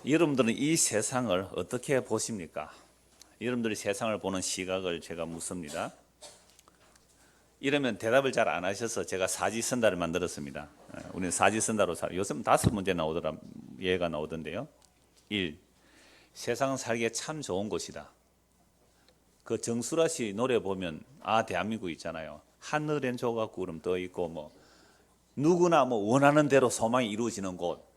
여러분들은 이 세상을 어떻게 보십니까? 여러분들이 세상을 보는 시각을 제가 묻습니다. 이러면 대답을 잘 안 하셔서 제가 사지선다를 만들었습니다. 우리는 사지선다로 요즘 5문제 나오더라, 예가 나오던데요. 1. 세상은 살기에 참 좋은 곳이다. 그 정수라 씨 노래 보면 대한민국 있잖아요. 하늘엔 조각구름 떠 있고 뭐 누구나 뭐 원하는 대로 소망이 이루어지는 곳.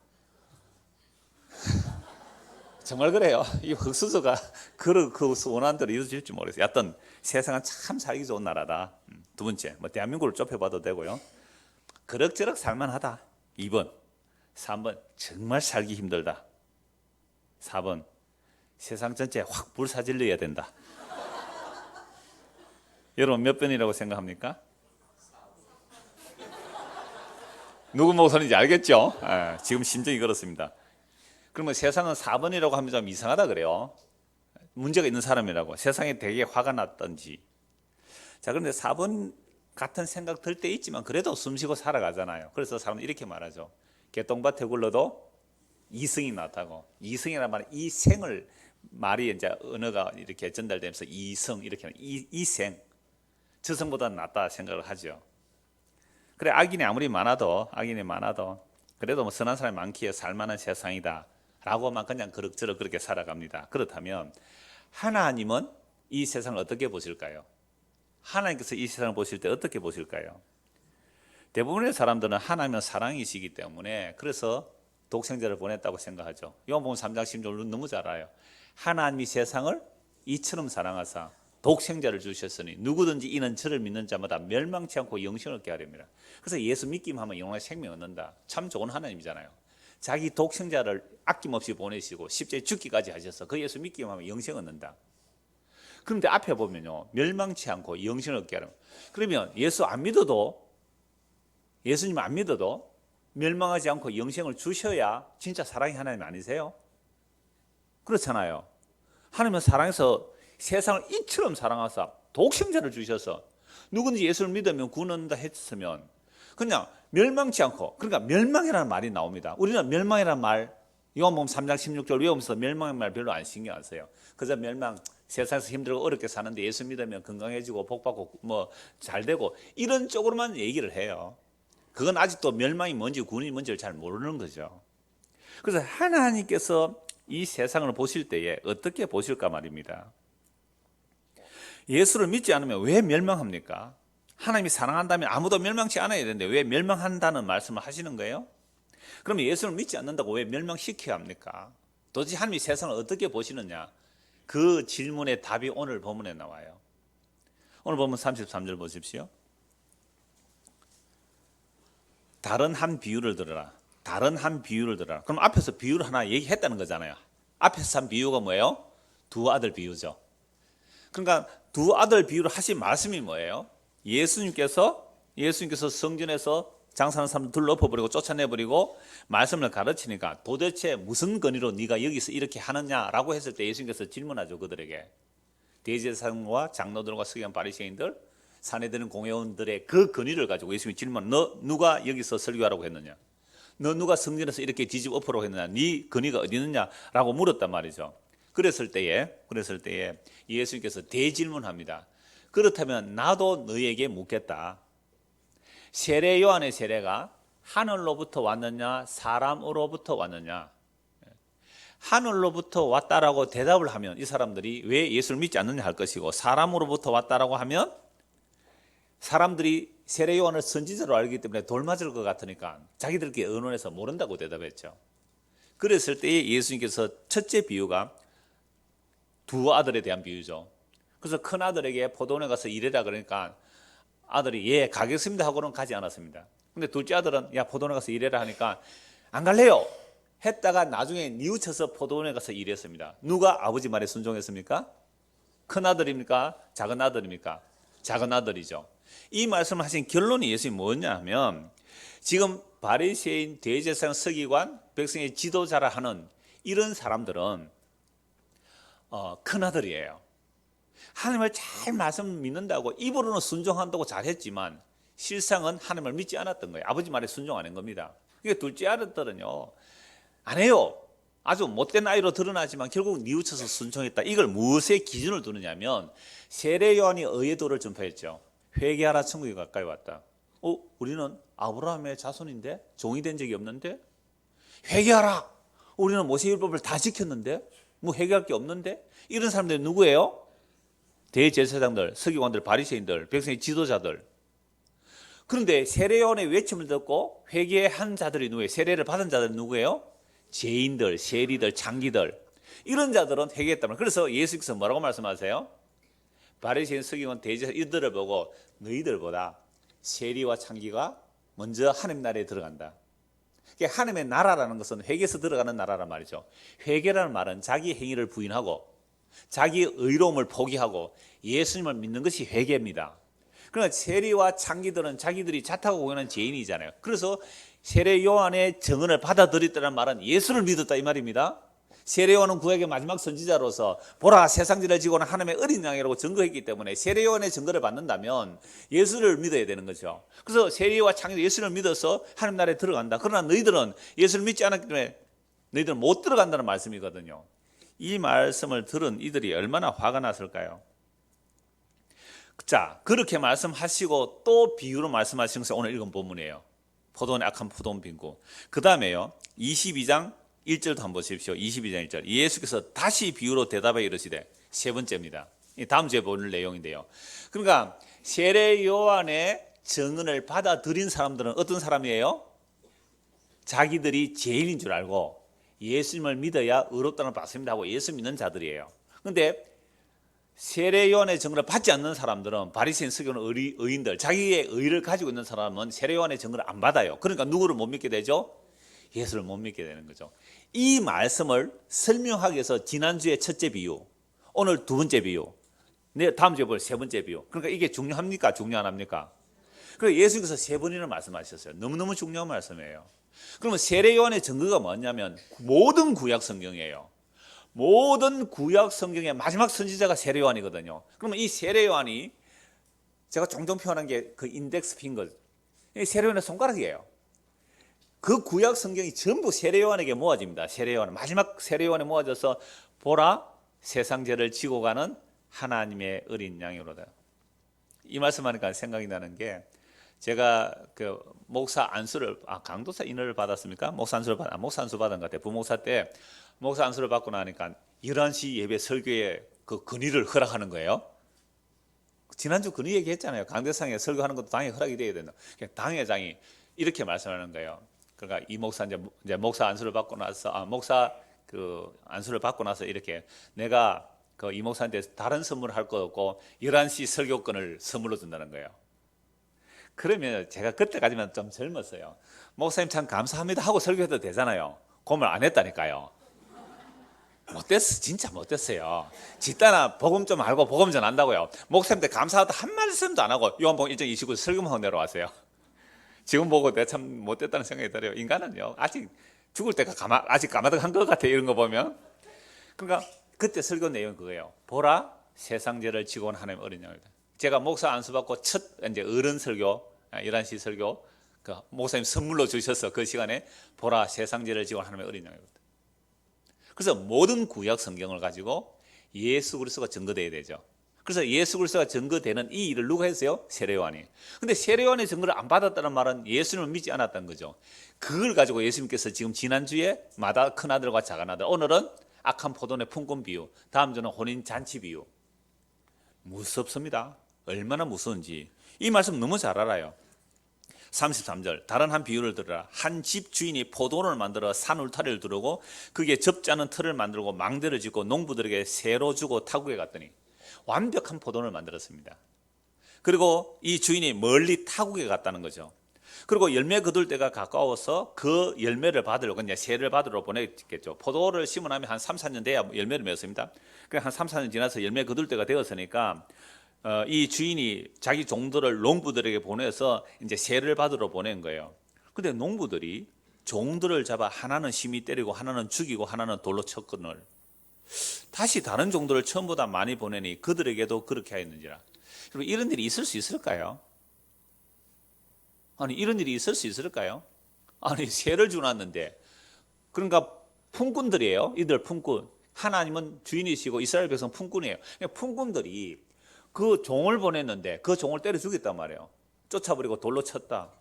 정말 그래요. 이 흑수저가 그 원하는 대로 이루어질지 모르겠어요. 여하튼 세상은 참 살기 좋은 나라다. 두 번째, 뭐 대한민국을 좁혀봐도 되고요. 그럭저럭 살만하다. 2번. 3번, 정말 살기 힘들다. 4번, 세상 전체에 확 불사질러야 된다. 여러분 몇 번이라고 생각합니까? 누구 목소리인지 알겠죠? 지금 심정이 그렇습니다. 그러면 세상은 4번이라고 하면 좀 이상하다 그래요. 문제가 있는 사람이라고. 세상에 되게 화가 났던지. 자, 그런데 4번 같은 생각 들 때 있지만 그래도 숨쉬고 살아가잖아요. 그래서 사람은 이렇게 말하죠. 개똥밭에 굴러도 이승이 낫다고. 이승이란 말은 이생을 말이 이제 언어가 이렇게 전달되면서 이성 이렇게 이생. 저승보다 낫다 생각을 하죠. 그래, 악인이 아무리 많아도 그래도 뭐 선한 사람이 많기에 살만한 세상이다 라고만 그냥 그럭저럭 그렇게 살아갑니다. 그렇다면 하나님은 이 세상을 어떻게 보실까요? 하나님께서 이 세상을 보실 때 어떻게 보실까요? 대부분의 사람들은 하나님은 사랑이시기 때문에 그래서 독생자를 보냈다고 생각하죠. 요한복음 3장 16절 너무 잘 알아요. 하나님이 세상을 이처럼 사랑하사 독생자를 주셨으니 누구든지 이는 저를 믿는 자마다 멸망치 않고 영생을 얻게 하렵니다. 그래서 예수 믿기만 하면 영원한 생명 얻는다. 참 좋은 하나님이잖아요. 자기 독생자를 아낌없이 보내시고 십자가에 죽기까지 하셔서 그 예수 믿기만 하면 영생 얻는다. 그런데 앞에 보면요, 멸망치 않고 영생을 얻게 하렵니다. 그러면 예수님 안 믿어도 멸망하지 않고 영생을 주셔야 진짜 사랑의 하나님 아니세요? 그렇잖아요. 하나님은 사랑해서 세상을 이처럼 사랑하사 독생자를 주셔서 누구든지 예수를 믿으면 구원한다 했으면 그냥 멸망치 않고, 그러니까 멸망이라는 말이 나옵니다. 우리는 멸망이라는 말 요한복음 3장 16절 외우면서 멸망의 말 별로 안 신경 안 써요. 그저 멸망, 세상에서 힘들고 어렵게 사는데 예수 믿으면 건강해지고 복받고 뭐 잘되고 이런 쪽으로만 얘기를 해요. 그건 아직도 멸망이 뭔지 구원이 뭔지를 잘 모르는 거죠. 그래서 하나님께서 이 세상을 보실 때에 어떻게 보실까 말입니다. 예수를 믿지 않으면 왜 멸망합니까? 하나님이 사랑한다면 아무도 멸망치 않아야 되는데 왜 멸망한다는 말씀을 하시는 거예요? 그러면 예수를 믿지 않는다고 왜 멸망시켜야 합니까? 도대체 하나님이 세상을 어떻게 보시느냐? 그 질문의 답이 오늘 본문에 나와요. 오늘 본문 33절 보십시오. 다른 한 비유를 들어라. 다른 한 비유를 들어라. 그럼 앞에서 비유를 하나 얘기했다는 거잖아요. 앞에서 한 비유가 뭐예요? 두 아들 비유죠. 그러니까 두 아들 비유를 하신 말씀이 뭐예요? 예수님께서 성전에서 장사하는 사람들 둘러 엎어버리고 쫓아내버리고 말씀을 가르치니까 도대체 무슨 권위로 네가 여기서 이렇게 하느냐라고 했을 때 예수님께서 질문하죠. 그들에게. 대제사장과 장로들과 서기관 바리새인들, 사내들은 공회원들의 그 권위를 가지고 예수님이 질문, 너 누가 여기서 설교하라고 했느냐? 너 누가 성전에서 이렇게 뒤집어 엎으라고 했느냐? 네 권위가 어디 있느냐라고 물었단 말이죠. 그랬을 때에 예수님께서 대질문합니다. 그렇다면 나도 너희에게 묻겠다. 세례 요한의 세례가 하늘로부터 왔느냐 사람으로부터 왔느냐? 하늘로부터 왔다라고 대답을 하면 이 사람들이 왜 예수를 믿지 않느냐 할 것이고, 사람으로부터 왔다라고 하면 사람들이 세례 요한을 선지자로 알기 때문에 돌 맞을 것 같으니까 자기들끼리 의논해서 모른다고 대답했죠. 그랬을 때에 예수님께서 첫째 비유가 두 아들에 대한 비유죠. 그래서 큰 아들에게 포도원에 가서 일해라 그러니까 아들이 예 가겠습니다 하고는 가지 않았습니다. 근데 둘째 아들은 야 포도원에 가서 일해라 하니까 안 갈래요 했다가 나중에 뉘우쳐서 포도원에 가서 일했습니다. 누가 아버지 말에 순종했습니까? 큰 아들입니까? 작은 아들입니까? 작은 아들이죠. 이 말씀을 하신 결론이 예수님이 뭐냐 하면 지금 바리새인, 대제사장, 서기관, 백성의 지도자라 하는 이런 사람들은 큰 아들이에요. 하나님을 잘 말씀 믿는다고 입으로는 순종한다고 잘했지만 실상은 하나님을 믿지 않았던 거예요. 아버지 말에 순종 안 한 겁니다. 그러니까 둘째 아들들은요 안 해요. 아주 못된 아이로 드러나지만 결국 뉘우쳐서 순종했다. 이걸 무엇의 기준을 두느냐면 세례 요한이 의도를 전파했죠. 회개하라, 천국이 가까이 왔다. 우리는 아브라함의 자손인데 종이 된 적이 없는데 회개하라. 우리는 모세율법을 다 지켰는데 뭐 회개할 게 없는데 이런 사람들이 누구예요? 대제사장들, 서기관들, 바리새인들, 백성의 지도자들. 그런데 세례 요한의 외침을 듣고 회개한 자들이 누구예요? 세례를 받은 자들은 누구예요? 죄인들, 세리들, 창기들. 이런 자들은 회개했단 말이에요. 그래서 예수께서 뭐라고 말씀하세요? 바리새인, 서기관, 대제사 이들을 보고 너희들보다 세리와 창기가 먼저 하나님 나라에 들어간다. 하나님의 나라라는 것은 회개에서 들어가는 나라란 말이죠. 회개라는 말은 자기 행위를 부인하고 자기 의로움을 포기하고 예수님을 믿는 것이 회개입니다. 그러나 세리와 창기들은 자기들이 자타고 공연한 죄인이잖아요. 그래서 세례 요한의 증언을 받아들였다는 말은 예수를 믿었다 이 말입니다. 세례 요한은 구약의 마지막 선지자로서 보라 세상지를 지고는 하나님의 어린 양이라고 증거했기 때문에 세례 요한의 증거를 받는다면 예수를 믿어야 되는 거죠. 그래서 세리와 창기도 예수를 믿어서 하나님 나라에 들어간다. 그러나 너희들은 예수를 믿지 않았기 때문에 너희들은 못 들어간다는 말씀이거든요. 이 말씀을 들은 이들이 얼마나 화가 났을까요? 자, 그렇게 말씀하시고 또 비유로 말씀하신 것이 오늘 읽은 본문이에요. 포도원의 악한 포도원 빈구. 그 다음에요 22장 1절도 한번 보십시오. 22장 1절 예수께서 다시 비유로 대답해 이르시되 세 번째입니다. 다음 주에 보는 내용인데요. 그러니까 세례 요한의 증언을 받아들인 사람들은 어떤 사람이에요? 자기들이 죄인인 줄 알고 예수님을 믿어야 의롭다는 받습니다 하고 예수 믿는 자들이에요. 그런데 세례 요한의 증거를 받지 않는 사람들은 바리새인, 서기관, 의인들, 자기의 의를 가지고 있는 사람은 세례 요한의 증거를 안 받아요. 그러니까 누구를 못 믿게 되죠? 예수를 못 믿게 되는 거죠. 이 말씀을 설명하기 위해서 지난주에 첫째 비유, 오늘 두 번째 비유, 다음 주에 볼 세 번째 비유. 그러니까 이게 중요합니까? 중요 안 합니까? 그래서 예수께서 세 번이나 말씀하셨어요. 너무너무 중요한 말씀이에요. 그러면 세례 요한의 증거가 뭐냐면 모든 구약 성경이에요. 모든 구약 성경의 마지막 선지자가 세례 요한이거든요. 그러면 이 세례 요한이 제가 종종 표현한 게 그 인덱스 핑거, 세례 요한의 손가락이에요. 그 구약 성경이 전부 세례 요한에게 모아집니다. 세례 요한, 마지막 세례 요한에 모아져서 보라 세상 죄를 지고 가는 하나님의 어린 양이로다. 이 말씀하니까 생각이 나는 게 제가 그 목사 안수를 강도사 인을 받았습니까? 목사 안수 받은 것 같아요. 부목사 때 목사 안수를 받고 나니까 11시 예배 설교에 그 건의를 허락하는 거예요. 지난주 건의 얘기했잖아요. 강대상에 설교하는 것도 당연히 허락이 돼야 된다. 당회장이 이렇게 말씀하는 거예요. 그러니까 이 목사 이제 목사 안수를 받고 나서 목사 그 안수를 받고 나서 이렇게 내가 그 이 목사한테 다른 선물을 할 거 없고 11시 설교권을 선물로 준다는 거예요. 그러면 제가 그때까지만 좀 젊었어요. 목사님 참 감사합니다 하고 설교해도 되잖아요. 고말 안 했다니까요. 못됐어, 진짜 못됐어요. 집단아 복음 좀 알고 복음 좀 안다고요. 목사님한테 감사하다 한 말씀도 안 하고 요한복음 1장 29절 설교만 하고 내려왔어요. 지금 보고 내가 참 못됐다는 생각이 들어요. 인간은요 아직 죽을 때가 아직 까마득한 것 같아요. 이런 거 보면. 그러니까 그때 설교 내용은 그거예요. 보라 세상 죄를 지고 온 하나님의 어린 양이다. 제가 목사 안수 받고 첫 이제 어른 설교 11시 설교 그 목사님 선물로 주셔서 그 시간에 보라 세상 죄를 지고 온 하나님의 어린 양이다. 그래서 모든 구약 성경을 가지고 예수 그리스도가 증거돼야 되죠. 그래서 예수 그리스도가 증거되는 이 일을 누가 했어요? 세례 요한이. 근데 세례 요한의 증거를 안 받았다는 말은 예수님을 믿지 않았다는 거죠. 그걸 가지고 예수님께서 지금 지난주에 큰 아들과 작은 아들, 오늘은 악한 포도원의 품꾼 비유, 다음 주는 혼인 잔치 비유. 무섭습니다. 얼마나 무서운지. 이 말씀 너무 잘 알아요. 33절 다른 한 비유를 들으라. 한 집 주인이 포도원을 만들어 산 울타리를 두르고 거기에 접지 않은 틀을 만들고 망대를 짓고 농부들에게 새로 주고 타국에 갔더니 완벽한 포도원을 만들었습니다. 그리고 이 주인이 멀리 타국에 갔다는 거죠. 그리고 열매 거둘 때가 가까워서 그 열매를 받으려고 이제 세를 받으러 보냈겠죠. 포도를 심어 나면 한 3, 4년 돼야 열매를 맺습니다. 한 3, 4년 지나서 열매 거둘 때가 되었으니까 이 주인이 자기 종들을 농부들에게 보내서 이제 세를 받으러 보낸 거예요. 근데 농부들이 종들을 잡아 하나는 심히 때리고 하나는 죽이고 하나는 돌로 쳤거늘 다시 다른 종들을 처음보다 많이 보내니 그들에게도 그렇게 하였는지라. 그리고 이런 일이 있을 수 있을까요? 아니 이런 일이 있을 수 있을까요? 아니 세를 주놨는데 그러니까 품꾼들이에요. 이들 품꾼. 하나님은 주인이시고 이스라엘 백성 품꾼이에요. 품꾼들이 그 종을 보냈는데 그 종을 때려 죽였단 말이에요. 쫓아버리고 돌로 쳤다.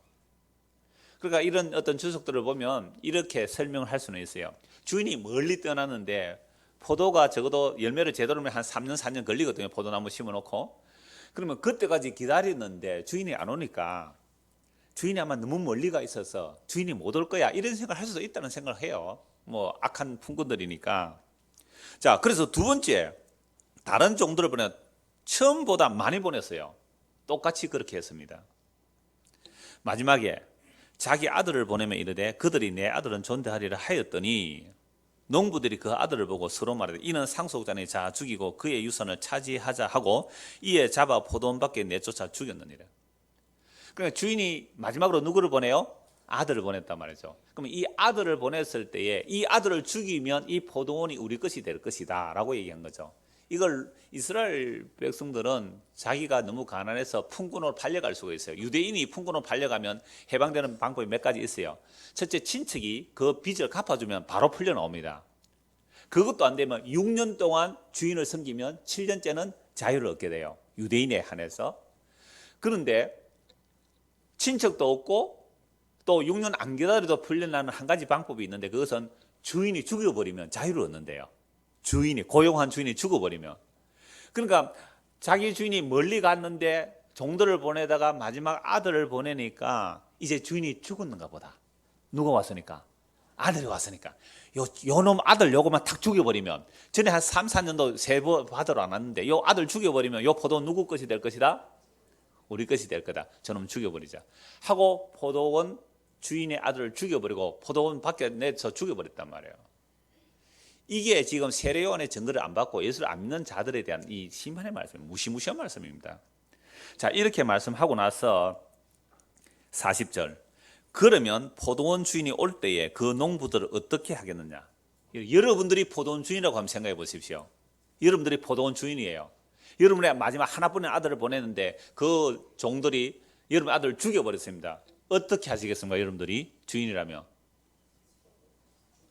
그러니까 이런 어떤 주석들을 보면 이렇게 설명을 할 수는 있어요. 주인이 멀리 떠나는데 포도가 적어도 열매를 제대로 하면 한 3년, 4년 걸리거든요. 포도나무 심어놓고. 그러면 그때까지 기다리는데 주인이 안 오니까 주인이 아마 너무 멀리 가 있어서 주인이 못 올 거야. 이런 생각을 할 수도 있다는 생각을 해요. 뭐 악한 품꾼들이니까. 자, 그래서 두 번째, 다른 종들을 보내 처음보다 많이 보냈어요. 똑같이 그렇게 했습니다. 마지막에 자기 아들을 보내면 이르되 그들이 내 아들은 존대하리라 하였더니 농부들이 그 아들을 보고 서로 말하되 이는 상속자니 자 죽이고 그의 유산을 차지하자 하고 이에 잡아 포도원 밖에 내쫓아 죽였느니라. 그러니까 주인이 마지막으로 누구를 보내요? 아들을 보냈단 말이죠. 그러면 이 아들을 보냈을 때에 이 아들을 죽이면 이 포도원이 우리 것이 될 것이다 라고 얘기한 거죠. 이걸 이스라엘 백성들은 자기가 너무 가난해서 품꾼으로 팔려갈 수가 있어요. 유대인이 품꾼으로 팔려가면 해방되는 방법이 몇 가지 있어요. 첫째, 친척이 그 빚을 갚아주면 바로 풀려 나옵니다. 그것도 안 되면 6년 동안 주인을 섬기면 7년째는 자유를 얻게 돼요. 유대인에 한해서. 그런데 친척도 없고 또 6년 안 기다려도 풀려나는 한 가지 방법이 있는데 그것은 주인이 죽여버리면 자유를 얻는데요. 주인이, 고용한 주인이 죽어버리면. 그러니까 자기 주인이 멀리 갔는데 종들을 보내다가 마지막 아들을 보내니까 이제 주인이 죽었는가 보다. 누가 왔으니까? 아들이 왔으니까. 요놈 아들 요거만 탁 죽여버리면 전에 한 3, 4년도 세번 받으러 안 왔는데 요 아들 죽여버리면 요 포도 누구 것이 될 것이다? 우리 것이 될 거다. 저놈 죽여버리자. 하고 포도원 주인의 아들을 죽여버리고 포도원 밖에 내서 죽여버렸단 말이에요. 이게 지금 세례요한의 증거를 안 받고 예수를 안 믿는 자들에 대한 이 심판의 말씀, 무시무시한 말씀입니다. 자, 이렇게 말씀하고 나서 40절. 그러면 포도원 주인이 올 때에 그 농부들을 어떻게 하겠느냐? 여러분들이 포도원 주인이라고 한번 생각해 보십시오. 여러분들이 포도원 주인이에요. 여러분의 마지막 하나뿐인 아들을 보냈는데 그 종들이 여러분 아들을 죽여버렸습니다. 어떻게 하시겠습니까? 여러분들이 주인이라면.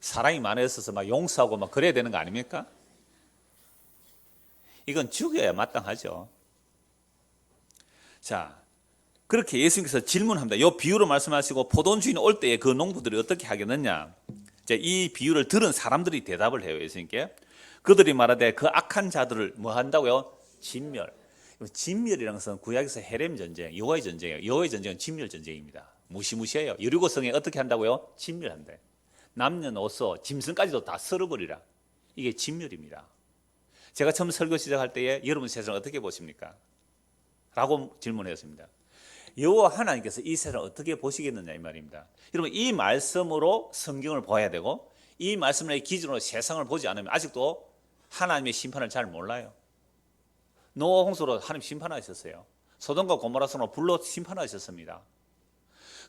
사랑이 많아서 막 용서하고 막 그래야 되는 거 아닙니까? 이건 죽여야 마땅하죠. 자, 그렇게 예수님께서 질문합니다. 이 비유로 말씀하시고 포도원 주인이 올 때에 그 농부들이 어떻게 하겠느냐? 이 비유를 들은 사람들이 대답을 해요. 예수님께. 그들이 말하되 그 악한 자들을 뭐 한다고요? 진멸. 진멸이라는 것은 구약에서 헤렘 전쟁, 여호와의 전쟁이에요. 여호와의 전쟁은 진멸 전쟁입니다. 무시무시해요. 여리고성에 어떻게 한다고요? 진멸한대. 남녀노소 짐승까지도 다 썰어버리라. 이게 진멸입니다. 제가 처음 설교 시작할 때에 여러분 세상을 어떻게 보십니까? 라고 질문했습니다. 여호와 하나님께서 이 세상을 어떻게 보시겠느냐 이 말입니다. 여러분 이 말씀으로 성경을 봐야 되고 이 말씀의 기준으로 세상을 보지 않으면 아직도 하나님의 심판을 잘 몰라요. 노아 홍수로 하나님 심판하셨어요. 소돔과 고모라성으로 불로 심판하셨습니다.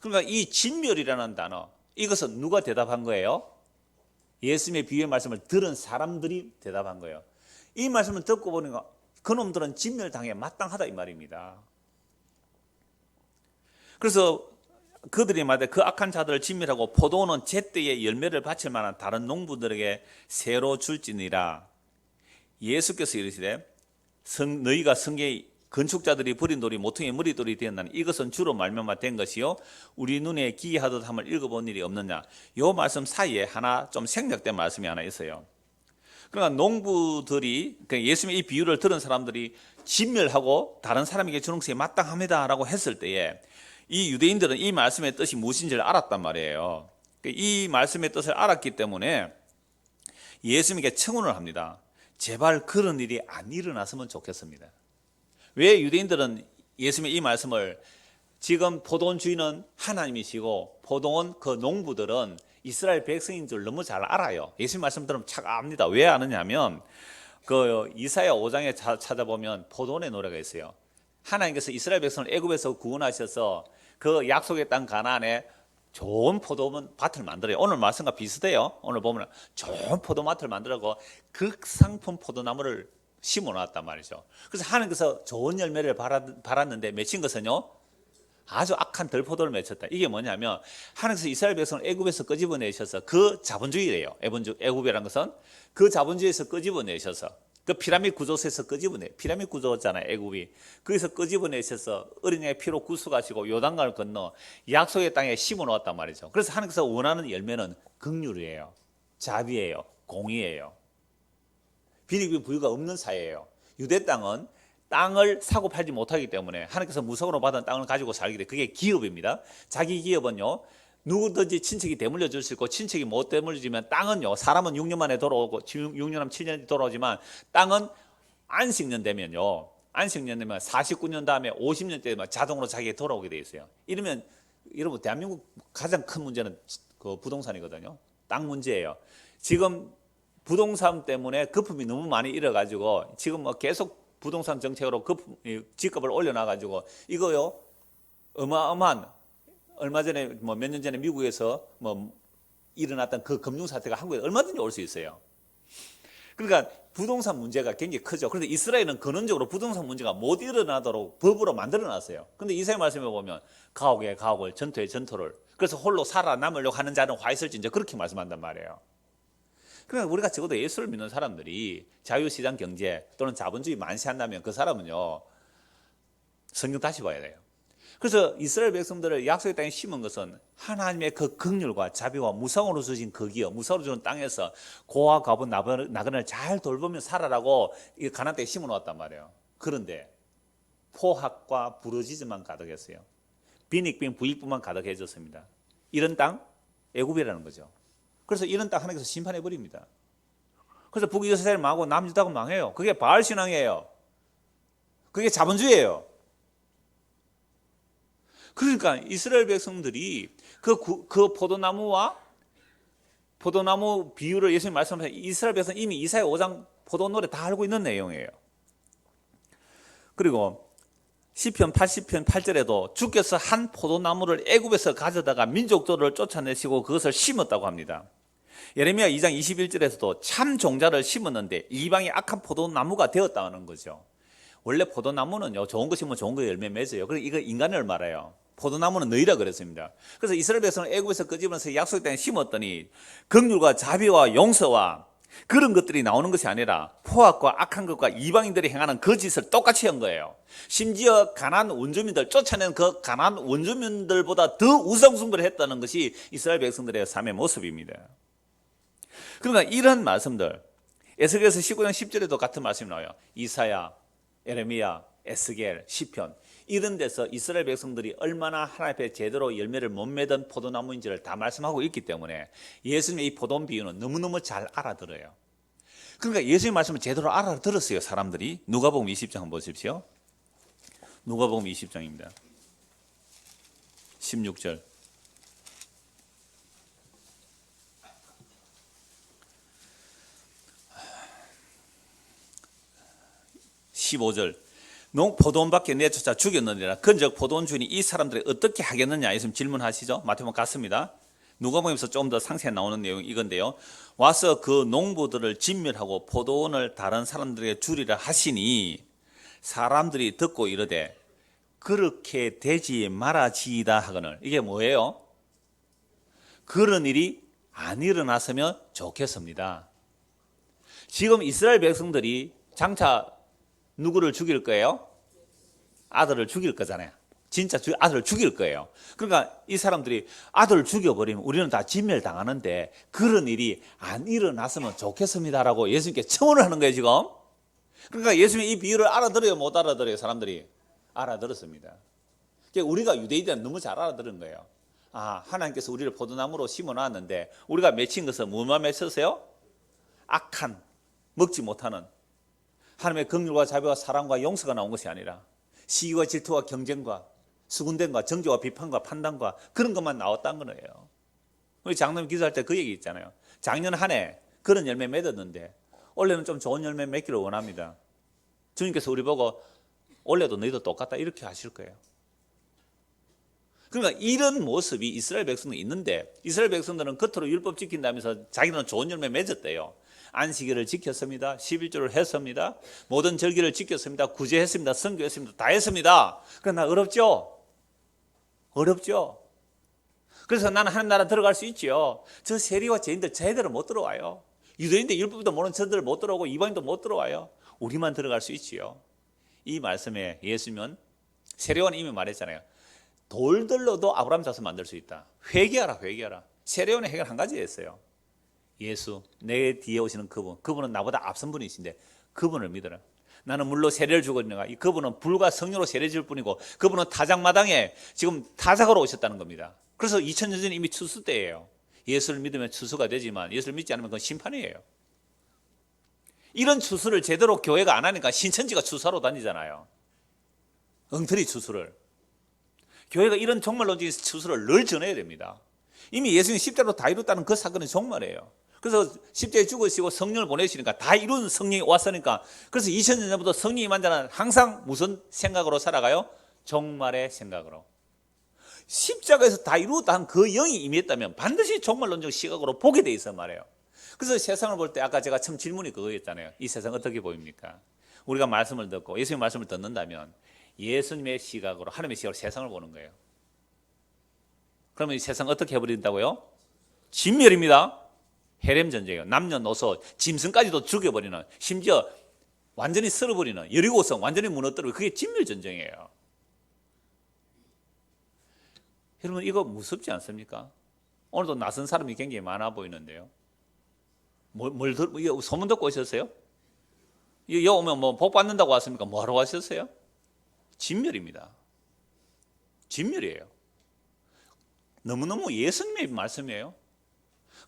그러니까 이 진멸이라는 단어, 이것은 누가 대답한 거예요? 예수님의 비유의 말씀을 들은 사람들이 대답한 거예요. 이 말씀을 듣고 보니까 그놈들은 진멸당해 마땅하다 이 말입니다. 그래서 그들이 말하되 그 악한 자들을 진멸하고 포도원은 제때에 열매를 바칠 만한 다른 농부들에게 새로 줄지니라. 예수께서 이르시되 너희가 성경의 건축자들이 버린 돌이 모퉁이의 머리돌이 되었나니 이것은 주로 말미암아 된 것이요 우리 눈에 기이하듯 함을 읽어본 일이 없느냐. 이 말씀 사이에 하나 좀 생략된 말씀이 하나 있어요. 그러니까 농부들이 예수님의 이 비유를 들은 사람들이 진멸하고 다른 사람에게 주는 것이 마땅합니다라고 했을 때에 이 유대인들은 이 말씀의 뜻이 무엇인지를 알았단 말이에요. 이 말씀의 뜻을 알았기 때문에 예수님에게 청혼을 합니다. 제발 그런 일이 안 일어났으면 좋겠습니다. 왜 유대인들은 예수님의 이 말씀을 지금 포도원 주인은 하나님이시고 포도원 그 농부들은 이스라엘 백성인 줄 너무 잘 알아요. 예수님 말씀 들으면 참 압니다. 왜 아느냐면 그 이사야 5장에 찾아보면 포도원의 노래가 있어요. 하나님께서 이스라엘 백성을 애굽에서 구원하셔서 그 약속의 땅 가나안에 좋은 포도밭을 만들어요. 오늘 말씀과 비슷해요. 오늘 보면 좋은 포도밭을 만들고 극상품 포도나무를 심어놨단 말이죠. 그래서 하나님께서 좋은 열매를 바랐는데 맺힌 것은요 아주 악한 들포도를 맺혔다. 이게 뭐냐면 하나님께서 이스라엘 백성을 애굽에서 끄집어내셔서 그 자본주의래요. 애굽이라는 것은 그 자본주의에서 끄집어내셔서 그 피라미드 구조에서 피라미드 구조잖아요. 애굽이. 거기서 끄집어내셔서 어린양의 피로 구수가시고 요단강을 건너 약속의 땅에 심어 놓았단 말이죠. 그래서 하나님께서 원하는 열매는 긍휼이에요. 자비예요. 공의예요. 비리비 부유가 없는 사회예요. 유대 땅은 땅을 사고 팔지 못하기 때문에 하나님께서 무상으로 받은 땅을 가지고 살게 돼. 그게 기업입니다. 자기 기업은요, 누구든지 친척이 대물려 줄 수 있고, 친척이 못 대물려 주면 땅은요, 사람은 6년 만에 돌아오고 6년하면 7년이 돌아오지만 땅은 안식년 되면 49년 다음에 50년 되면 자동으로 자기가 돌아오게 돼 있어요. 이러면 여러분, 대한민국 가장 큰 문제는 그 부동산이거든요. 땅 문제예요. 지금 부동산 때문에 거품이 너무 많이 일어가지고 지금 뭐 계속 부동산 정책으로 집값을 올려놔가지고 이거요, 어마어마한, 얼마 전에 뭐 몇 년 전에 미국에서 뭐 일어났던 그 금융 사태가 한국에 얼마든지 올 수 있어요. 그러니까 부동산 문제가 굉장히 크죠. 그런데 이스라엘은 근원적으로 부동산 문제가 못 일어나도록 법으로 만들어놨어요. 그런데 이사야 말씀에 보면 가옥에 가옥을, 전토에 전토를, 그래서 홀로 살아남으려고 하는 자는 화 있을지 이제 그렇게 말씀한단 말이에요. 그러니까 우리가 적어도 예수를 믿는 사람들이 자유시장 경제 또는 자본주의 만시한다면 그 사람은요, 성경 다시 봐야 돼요. 그래서 이스라엘 백성들을 약속의 땅에 심은 것은 하나님의 그 긍휼과 자비와 무상으로 주신 그 기업, 무상으로 주는 땅에서 고아 과부 나그네를 잘 돌보며 살아라고 이 가나안 땅에 심어 놓았단 말이에요. 그런데 포악과 부르짖음만 가득했어요. 빈익빈 부익부만 가득해졌습니다. 이런 땅 애굽이라는 거죠. 그래서 이런 땅 하나님께서 심판해 버립니다. 그래서 북이스라엘 망하고 남유다가 망해요. 그게 바알 신앙이에요. 그게 자본주의예요. 그러니까 이스라엘 백성들이 그 포도나무 비유를 예수님 말씀하신 이스라엘 백성 이미 이사야 5장 포도노래 다 알고 있는 내용이에요. 그리고 시편 80편 8절에도 주께서 한 포도나무를 애굽에서 가져다가 민족들을 쫓아내시고 그것을 심었다고 합니다. 예레미야 2장 21절에서도 참 종자를 심었는데 이방이 악한 포도나무가 되었다는 거죠. 원래 포도나무는요, 좋은 거 심으면 좋은 거 열매 맺어요. 그래서 이거 인간을 말해요. 포도나무는 너희라 그랬습니다. 그래서 이스라엘 백성을 애굽에서 끄집어내서 약속의 땅에 심었더니 긍휼과 자비와 용서와 그런 것들이 나오는 것이 아니라 포악과 악한 것과 이방인들이 행하는 그 짓을 똑같이 한 거예요. 심지어 가나안 원주민들 쫓아낸 그 가나안 원주민들보다 더 우상숭배를 했다는 것이 이스라엘 백성들의 삶의 모습입니다. 그러니까 이런 말씀들, 에스겔서 19장 10절에도 같은 말씀이 나와요. 이사야, 예레미야, 에스겔, 시편, 이런 데서 이스라엘 백성들이 얼마나 하나님 앞에 제대로 열매를 못 맺은 포도나무인지를 다 말씀하고 있기 때문에 예수님의 이 포도원 비유는 너무너무 잘 알아들어요. 그러니까 예수님 말씀을 제대로 알아들었어요, 사람들이. 누가복음 20장 한번 보십시오. 누가복음 20장입니다. 16절. 15절. 포도원 밖에 내쫓아 죽였느니라. 그런즉 포도원 주인이 이 사람들이 어떻게 하겠느냐 예수님 질문하시죠. 마태복음 갔습니다. 누가복음에서 좀 더 상세히 나오는 내용이 이건데요. 와서 그 농부들을 진멸하고 포도원을 다른 사람들에게 주리라 하시니 사람들이 듣고 이르되 그렇게 되지 말아지이다 하거늘. 이게 뭐예요? 그런 일이 안 일어났으면 좋겠습니다. 지금 이스라엘 백성들이 장차 누구를 죽일 거예요? 아들을 죽일 거잖아요. 진짜 아들을 죽일 거예요. 그러니까 이 사람들이 아들을 죽여버리면 우리는 다 진멸당하는데 그런 일이 안 일어났으면 좋겠습니다라고 예수님께 청원을 하는 거예요, 지금. 그러니까 예수님이 이 비유를 알아들어요, 못 알아들어요? 사람들이 알아들었습니다. 그러니까 우리가 유대인들은 너무 잘 알아들은 거예요. 아, 하나님께서 우리를 포도나무로 심어놨는데 우리가 맺힌 것은 뭐만 맺혔어요? 악한, 먹지 못하는 하나님의 긍휼과 자비와 사랑과 용서가 나온 것이 아니라 시기와 질투와 경쟁과 수군됨과 정죄와 비판과 판단과 그런 것만 나왔다는 거예요. 우리 장로님 기도할 때 그 얘기 있잖아요. 작년 한 해 그런 열매 맺었는데 올해는 좀 좋은 열매 맺기를 원합니다. 주님께서 우리 보고 올해도 너희도 똑같다 이렇게 하실 거예요. 그러니까 이런 모습이 이스라엘 백성도 있는데 이스라엘 백성들은 겉으로 율법 지킨다면서 자기는 좋은 열매 맺었대요. 안식일을 지켰습니다. 11조를 했습니다. 모든 절기를 지켰습니다. 구제했습니다. 선교했습니다. 다 했습니다. 그러나 어렵죠? 어렵죠. 그래서 나는 하나님 나라 들어갈 수 있죠. 저 세리와 죄인들 쟤들은 못 들어와요. 유대인들 율법도 모르는 저들 못 들어오고 이방인도 못 들어와요. 우리만 들어갈 수 있지요. 이 말씀에 예수님은 세례요한이 이미 말했잖아요. 돌들로도 아브라함 자손 만들 수 있다. 회개하라 회개하라. 세례요한의 해결 한 가지였어요. 예수 내 뒤에 오시는 그분은 나보다 앞선 분이신데 그분을 믿어라. 나는 물로 세례를 주거든요. 그분은 불과 성령으로 세례 줄 뿐이고 그분은 타작마당에 지금 타작하러 오셨다는 겁니다. 그래서 2000년 전에 이미 추수 때예요. 예수를 믿으면 추수가 되지만 예수를 믿지 않으면 그건 심판이에요. 이런 추수를 제대로 교회가 안 하니까 신천지가 추수하러 다니잖아요. 엉터리 추수를. 교회가 이런 종말론적인 추수를 늘 전해야 됩니다. 이미 예수님이 십자로 다 이뤘다는 그 사건은 종말이에요. 그래서 십자에 죽으시고 성령을 보내시니까 다 이룬 성령이 왔으니까 그래서 2000년 전부터 성령이 임한 자는 항상 무슨 생각으로 살아가요? 종말의 생각으로. 십자가에서 다 이루었다는 그 영이 임했다면 반드시 종말론적 시각으로 보게 돼 있어 말이에요. 그래서 세상을 볼 때 아까 제가 처음 질문이 그거였잖아요. 이 세상 어떻게 보입니까? 우리가 말씀을 듣고 예수님의 말씀을 듣는다면 예수님의 시각으로 하나님의 시각으로 세상을 보는 거예요. 그러면 이 세상 어떻게 해버린다고요? 진멸입니다. 헤렘 전쟁이에요. 남녀노소 짐승까지도 죽여버리는, 심지어 완전히 썰어버리는, 여리고성 완전히 무너뜨리고, 그게 진멸 전쟁이에요. 여러분 이거 무섭지 않습니까? 오늘도 낯선 사람이 굉장히 많아 보이는데요. 소문 듣고 오셨어요? 여기 오면 뭐 복 받는다고 왔습니까? 뭐하러 왔었어요? 진멸입니다. 진멸이에요. 너무너무 예수님의 말씀이에요.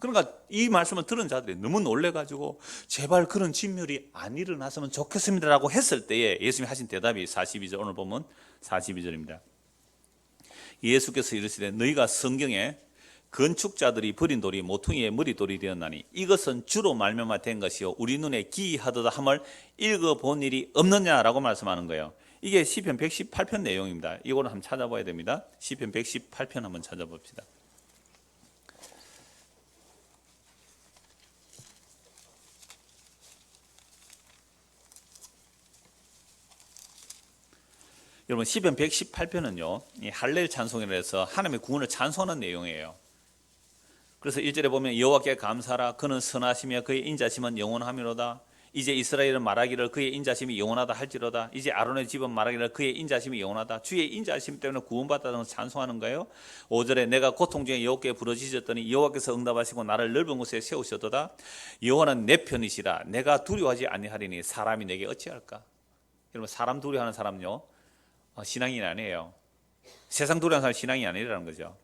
그러니까 이 말씀을 들은 자들이 너무 놀래가지고 제발 그런 진멸이 안 일어났으면 좋겠습니다라고 했을 때에 예수님이 하신 대답이 42절, 오늘 보면 42절입니다. 예수께서 이르시되 너희가 성경에 건축자들이 버린 돌이 모퉁이의 머릿돌이 되었나니 이것은 주로 말미암아 된 것이요 우리 눈에 기이하도다 함을 읽어본 일이 없느냐라고 말씀하는 거예요. 이게 시편 118편 내용입니다. 이거는 한번 찾아봐야 됩니다. 시편 118편 한번 찾아봅시다. 여러분 시편 118편은요 이 할렐 찬송이라 해서 하나님의 구원을 찬송하는 내용이에요. 그래서 1절에 보면 여호와께 감사하라 그는 선하시며 그의 인자심은 영원하미로다. 이제 이스라엘은 말하기를 그의 인자심이 영원하다 할지로다. 이제 아론의 집은 말하기를 그의 인자심이 영원하다. 주의 인자심 때문에 구원받았다는 것을 찬송하는 거예요. 5절에 내가 고통 중에 여호와께 부르짖었더니 여호와께서 응답하시고 나를 넓은 곳에 세우셨도다. 여호와는 내 편이시라 내가 두려워하지 아니하리니 사람이 내게 어찌할까. 여러분 사람 두려워하는 사람은요 신앙이 아니에요. 세상 두려워하는 사람 신앙이 아니라는 거죠.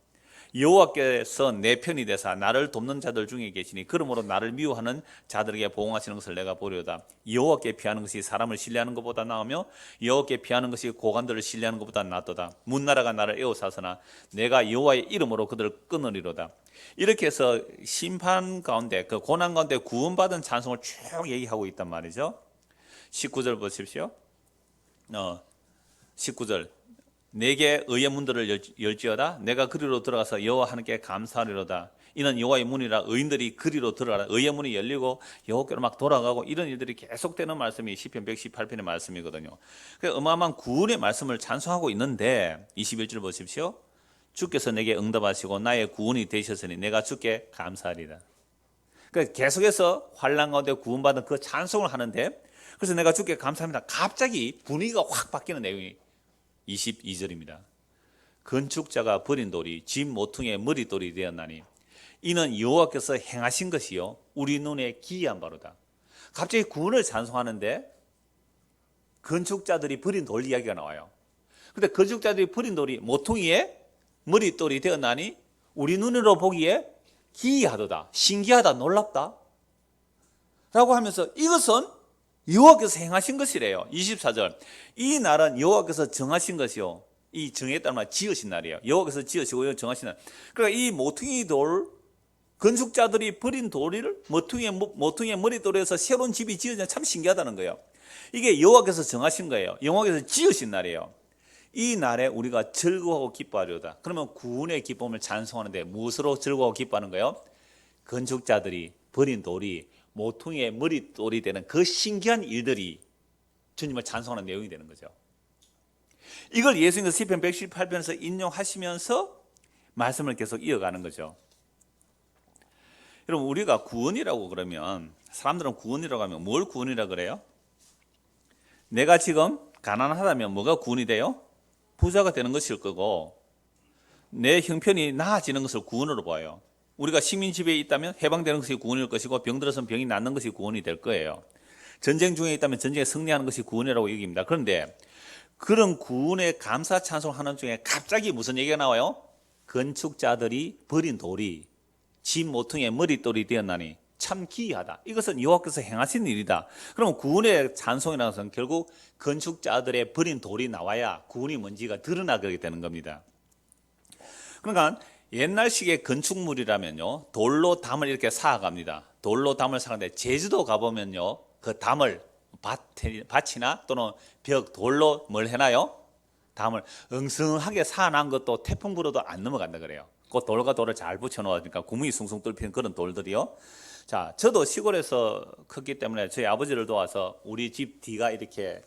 여호와께서 내 편이 되사 나를 돕는 자들 중에 계시니 그러므로 나를 미워하는 자들에게 보응하시는 것을 내가 보려다. 여호와께 피하는 것이 사람을 신뢰하는 것보다 나으며 여호와께 피하는 것이 고관들을 신뢰하는 것보다 낫도다. 문나라가 나를 에워싸서나 내가 여호와의 이름으로 그들을 끊으리로다. 이렇게 해서 심판 가운데 그 고난 가운데 구원받은 찬송을 쭉 얘기하고 있단 말이죠. 19절 보십시오. 19절 내게 의의 문들을 열지어다. 내가 그리로 들어가서 여호와 하나님께 감사하리로다. 이는 여호와의 문이라 의인들이 그리로 들어가라. 의의 문이 열리고 여호와께로 막 돌아가고 이런 일들이 계속되는 말씀이 시편 118편의 말씀이거든요. 그 어마어마한 구원의 말씀을 찬송하고 있는데 21절 보십시오. 주께서 내게 응답하시고 나의 구원이 되셨으니 내가 주께 감사하리라. 그러니까 계속해서 환난 가운데 구원받은 그 찬송을 하는데 그래서 내가 주께 감사합니다. 갑자기 분위기가 확 바뀌는 내용이 22절입니다. 건축자가 버린 돌이 집 모퉁이의 머릿돌이 되었나니 이는 여호와께서 행하신 것이요 우리 눈에 기이한 바로다. 갑자기 구원을 찬송하는데 건축자들이 버린 돌 이야기가 나와요. 그런데 건축자들이 버린 돌이 모퉁이의 머릿돌이 되었나니 우리 눈으로 보기에 기이하도다. 신기하다. 놀랍다. 라고 하면서 이것은 여호와께서 행하신 것이래요. 24절 이 날은 여호와께서 정하신 것이요 이 정했다는 말 지으신 날이에요. 여호와께서 지으시고 정하신 날. 그러니까 이 모퉁이 돌 건축자들이 버린 돌을 모퉁이의 머릿돌에서 새로운 집이 지어지면 참 신기하다는 거예요. 이게 여호와께서 정하신 거예요. 여호와께서 지으신 날이에요. 이 날에 우리가 즐거워하고 기뻐하려다. 그러면 구원의 기쁨을 찬송하는데 무엇으로 즐거워하고 기뻐하는 거예요? 건축자들이 버린 돌이 모퉁이의 머릿돌이 되는 그 신기한 일들이 주님을 찬송하는 내용이 되는 거죠. 이걸 예수님께서 시편 118편에서 인용하시면서 말씀을 계속 이어가는 거죠. 여러분, 우리가 구원이라고 그러면, 사람들은 구원이라고 하면 뭘 구원이라고 그래요? 내가 지금 가난하다면 뭐가 구원이 돼요? 부자가 되는 것일 거고, 내 형편이 나아지는 것을 구원으로 봐요. 우리가 식민지배에 있다면 해방되는 것이 구원일 것이고, 병들어서는 병이 낫는 것이 구원이 될 거예요. 전쟁 중에 있다면 전쟁에 승리하는 것이 구원이라고 여깁니다. 그런데 그런 구원에 감사 찬송하는 중에 갑자기 무슨 얘기가 나와요? 건축자들이 버린 돌이 집 모퉁이의 머릿돌이 되었나니 참 기이하다. 이것은 여호와께서 행하신 일이다. 그럼 구원의 찬송이라는 것은 결국 건축자들의 버린 돌이 나와야 구원이 뭔지가 드러나게 되는 겁니다. 그러니까 옛날식의 건축물이라면요, 돌로 담을 이렇게 쌓아갑니다. 돌로 담을 쌓는데 제주도 가보면요, 그 담을 밭이나 또는 벽 돌로 뭘 해놔요? 담을 엉성하게 쌓아놓은 것도 태풍 불어도 안 넘어간다 그래요. 그 돌과 돌을 잘 붙여놓으니까 구멍이 숭숭 뚫히는 그런 돌들이요. 자, 저도 시골에서 컸기 때문에 저희 아버지를 도와서 우리 집 뒤가 이렇게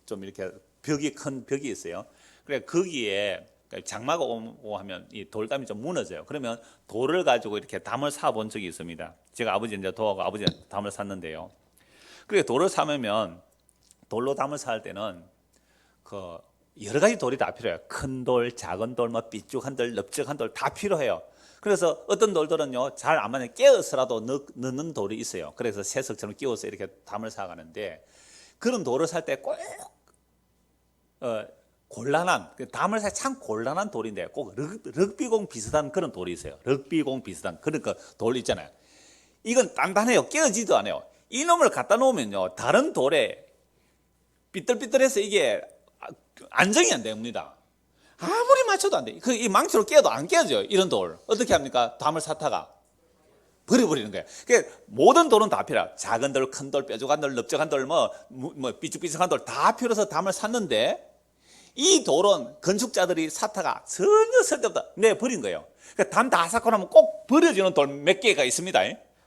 좀 이렇게 큰 벽이 있어요. 그래 거기에 장마가 오고 하면 이 돌담이 좀 무너져요. 그러면 돌을 가지고 이렇게 담을 쌓아 본 적이 있습니다. 제가 아버지 이제 도와고 아버지 담을 샀는데요. 그래 돌을 쌓으면 돌로 담을 쌓을 때는 그 여러 가지 돌이 다 필요해요. 큰 돌, 작은 돌, 뭐 삐죽한 돌, 넓적한 돌 다 필요해요. 그래서 어떤 돌들은요, 잘 안 맞으면 깨어서라도 넣는 돌이 있어요. 그래서 새석처럼 끼워서 이렇게 담을 쌓아가는데, 그런 돌을 살 때 꼭 곤란한, 담을 살 참 곤란한 돌인데 꼭 럭비공 비슷한 그런 돌이 있어요. 럭비공 비슷한 그런 돌 있잖아요. 이건 단단해요. 깨어지도 않아요. 이놈을 갖다 놓으면요, 다른 돌에 삐뚤삐뚤해서 이게 안정이 안 됩니다. 아무리 맞춰도 안 돼. 이 망치로 깨어도 안 깨어져요. 이런 돌 어떻게 합니까? 담을 쌓다가 버려버리는 거예요. 그러니까 모든 돌은 다 필요해요. 작은 돌, 큰 돌, 뾰족한 돌, 넓적한 돌, 뭐 삐죽삐죽한 돌 다 필요해서 담을 샀는데, 이 돌은 건축자들이 쌓다가 전혀 쓸데없다 내버린 거예요. 그러니까 담 다 쌓고 나면 꼭 버려지는 돌 몇 개가 있습니다.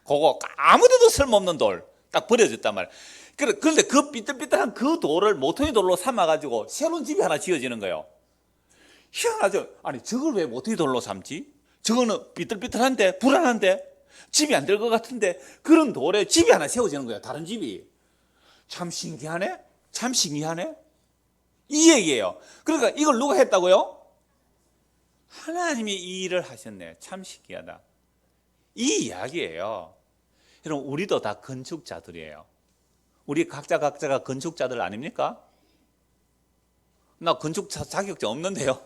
그거 아무데도 쓸모없는 돌 딱 버려졌단 말이에요. 그런데 그 삐뚤삐뚤한 그 돌을 모퉁이 돌로 삼아가지고 새로운 집이 하나 지어지는 거예요. 희한하죠? 아니, 저걸 왜 모퉁이 돌로 삼지? 저거는 삐뚤삐뚤한데, 불안한데, 집이 안 될 것 같은데, 그런 돌에 집이 하나 세워지는 거예요. 다른 집이. 참 신기하네? 참 신기하네? 이 얘기예요. 그러니까 이걸 누가 했다고요? 하나님이 이 일을 하셨네. 참 신기하다. 이 이야기예요. 여러분, 우리도 다 건축자들이에요. 우리 각자가 건축자들 아닙니까? 나 건축 자격증 없는데요.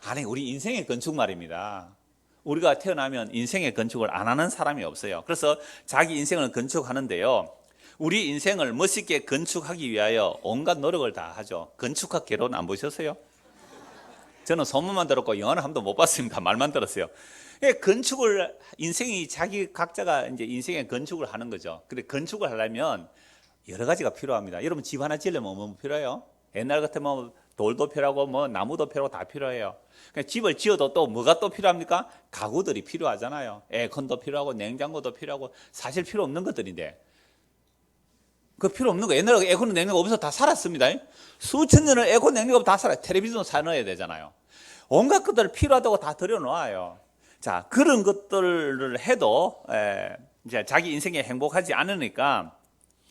아니, 우리 인생의 건축 말입니다. 우리가 태어나면 인생의 건축을 안 하는 사람이 없어요. 그래서 자기 인생을 건축하는데요, 우리 인생을 멋있게 건축하기 위하여 온갖 노력을 다 하죠. 건축학 개론 안 보셨어요? 저는 소문만 들었고 영화는 한 번도 못 봤습니다. 말만 들었어요. 건축을, 인생이 자기 각자가 이제 인생의 건축을 하는 거죠. 근데 건축을 하려면 여러 가지가 필요합니다. 여러분, 집 하나 지으려면 뭐 필요해요? 옛날 같으면 돌도 필요하고 뭐 나무도 필요하고 다 필요해요. 그러니까 집을 지어도 또 뭐가 또 필요합니까? 가구들이 필요하잖아요. 에어컨도 필요하고 냉장고도 필요하고, 사실 필요 없는 것들인데, 그 필요 없는 거, 옛날에 에어컨 냉장고 없어서 다 살았습니다. 수천 년을 에어컨 냉장고 다 살아요. 텔레비전 사놓아야 되잖아요. 온갖 것들 필요하다고 다 들여놓아요. 자, 그런 것들을 해도 이제 자기 인생에 행복하지 않으니까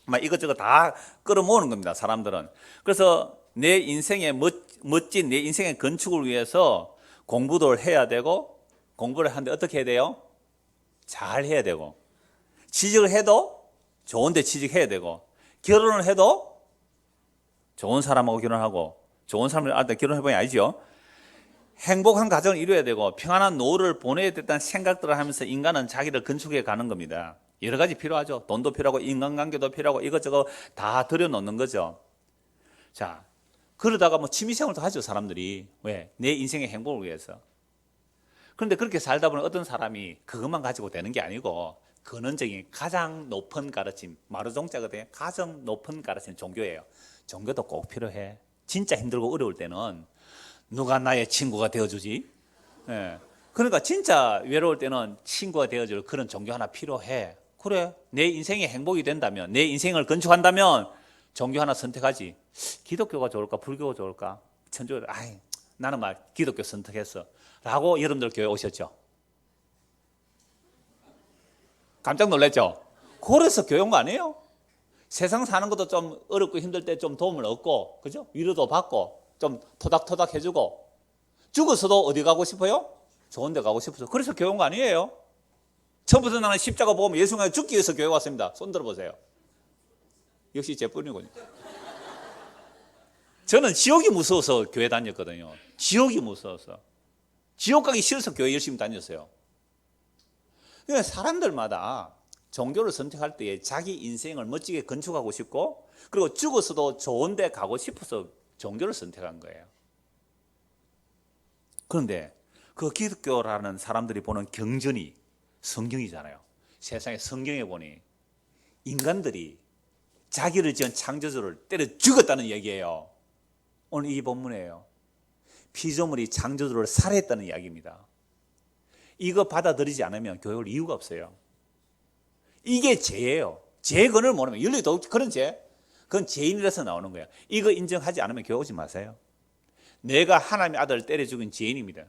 막 이것저것 다 끌어모으는 겁니다, 사람들은. 그래서 내 인생의 멋진 내 인생의 건축을 위해서 공부도 해야 되고, 공부를 하는데 어떻게 해야 돼요? 잘 해야 되고, 취직을 해도 좋은 데 취직해야 되고, 결혼을 해도 좋은 사람하고 결혼하고, 좋은 사람한테 결혼해보니 아니죠. 행복한 가정을 이루어야 되고, 평안한 노후를 보내야 된다는 생각들을 하면서 인간은 자기를 건축해 가는 겁니다. 여러 가지 필요하죠. 돈도 필요하고, 인간관계도 필요하고, 이것저것 다 들여놓는 거죠. 자, 그러다가 뭐 취미생활도 하죠, 사람들이. 왜? 내 인생의 행복을 위해서. 그런데 그렇게 살다 보면 어떤 사람이 그것만 가지고 되는 게 아니고, 근원적인 가장 높은 가르침, 마루종자거든요. 가장 높은 가르침 종교예요. 종교도 꼭 필요해. 진짜 힘들고 어려울 때는 누가 나의 친구가 되어주지? 예. 그러니까 진짜 외로울 때는 친구가 되어줄 그런 종교 하나 필요해. 그래, 내 인생이 행복이 된다면, 내 인생을 건축한다면 종교 하나 선택하지. 기독교가 좋을까, 불교가 좋을까? 천주교, 나는 막 기독교 선택했어 라고 여러분들 교회 오셨죠? 깜짝 놀랐죠? 그래서 교회 온 거 아니에요? 세상 사는 것도 좀 어렵고 힘들 때 좀 도움을 얻고, 그죠? 위로도 받고, 좀 토닥토닥 해주고, 죽어서도 어디 가고 싶어요? 좋은 데 가고 싶어서. 그래서 교회 온 거 아니에요? 처음부터 나는 십자가 보면 예수가 죽기 위해서 교회 왔습니다. 손 들어보세요. 역시 제 뿐이군요. 저는 지옥이 무서워서 교회 다녔거든요. 지옥이 무서워서. 지옥 가기 싫어서 교회 열심히 다녔어요. 그러니까 사람들마다 종교를 선택할 때에 자기 인생을 멋지게 건축하고 싶고, 그리고 죽어서도 좋은 데 가고 싶어서 종교를 선택한 거예요. 그런데 그 기독교라는 사람들이 보는 경전이 성경이잖아요. 세상에 성경에 보니 인간들이 자기를 지은 창조주를 때려 죽였다는 얘기예요. 오늘 이 본문이에요. 피조물이 창조주를 살해했다는 이야기입니다. 이거 받아들이지 않으면 교회 올 이유가 없어요. 이게 죄예요. 죄건을 모르면 윤리도 그런 죄, 그건 죄인이라서 나오는 거예요. 이거 인정하지 않으면 교회 오지 마세요. 내가 하나님의 아들을 때려 죽인 죄인입니다.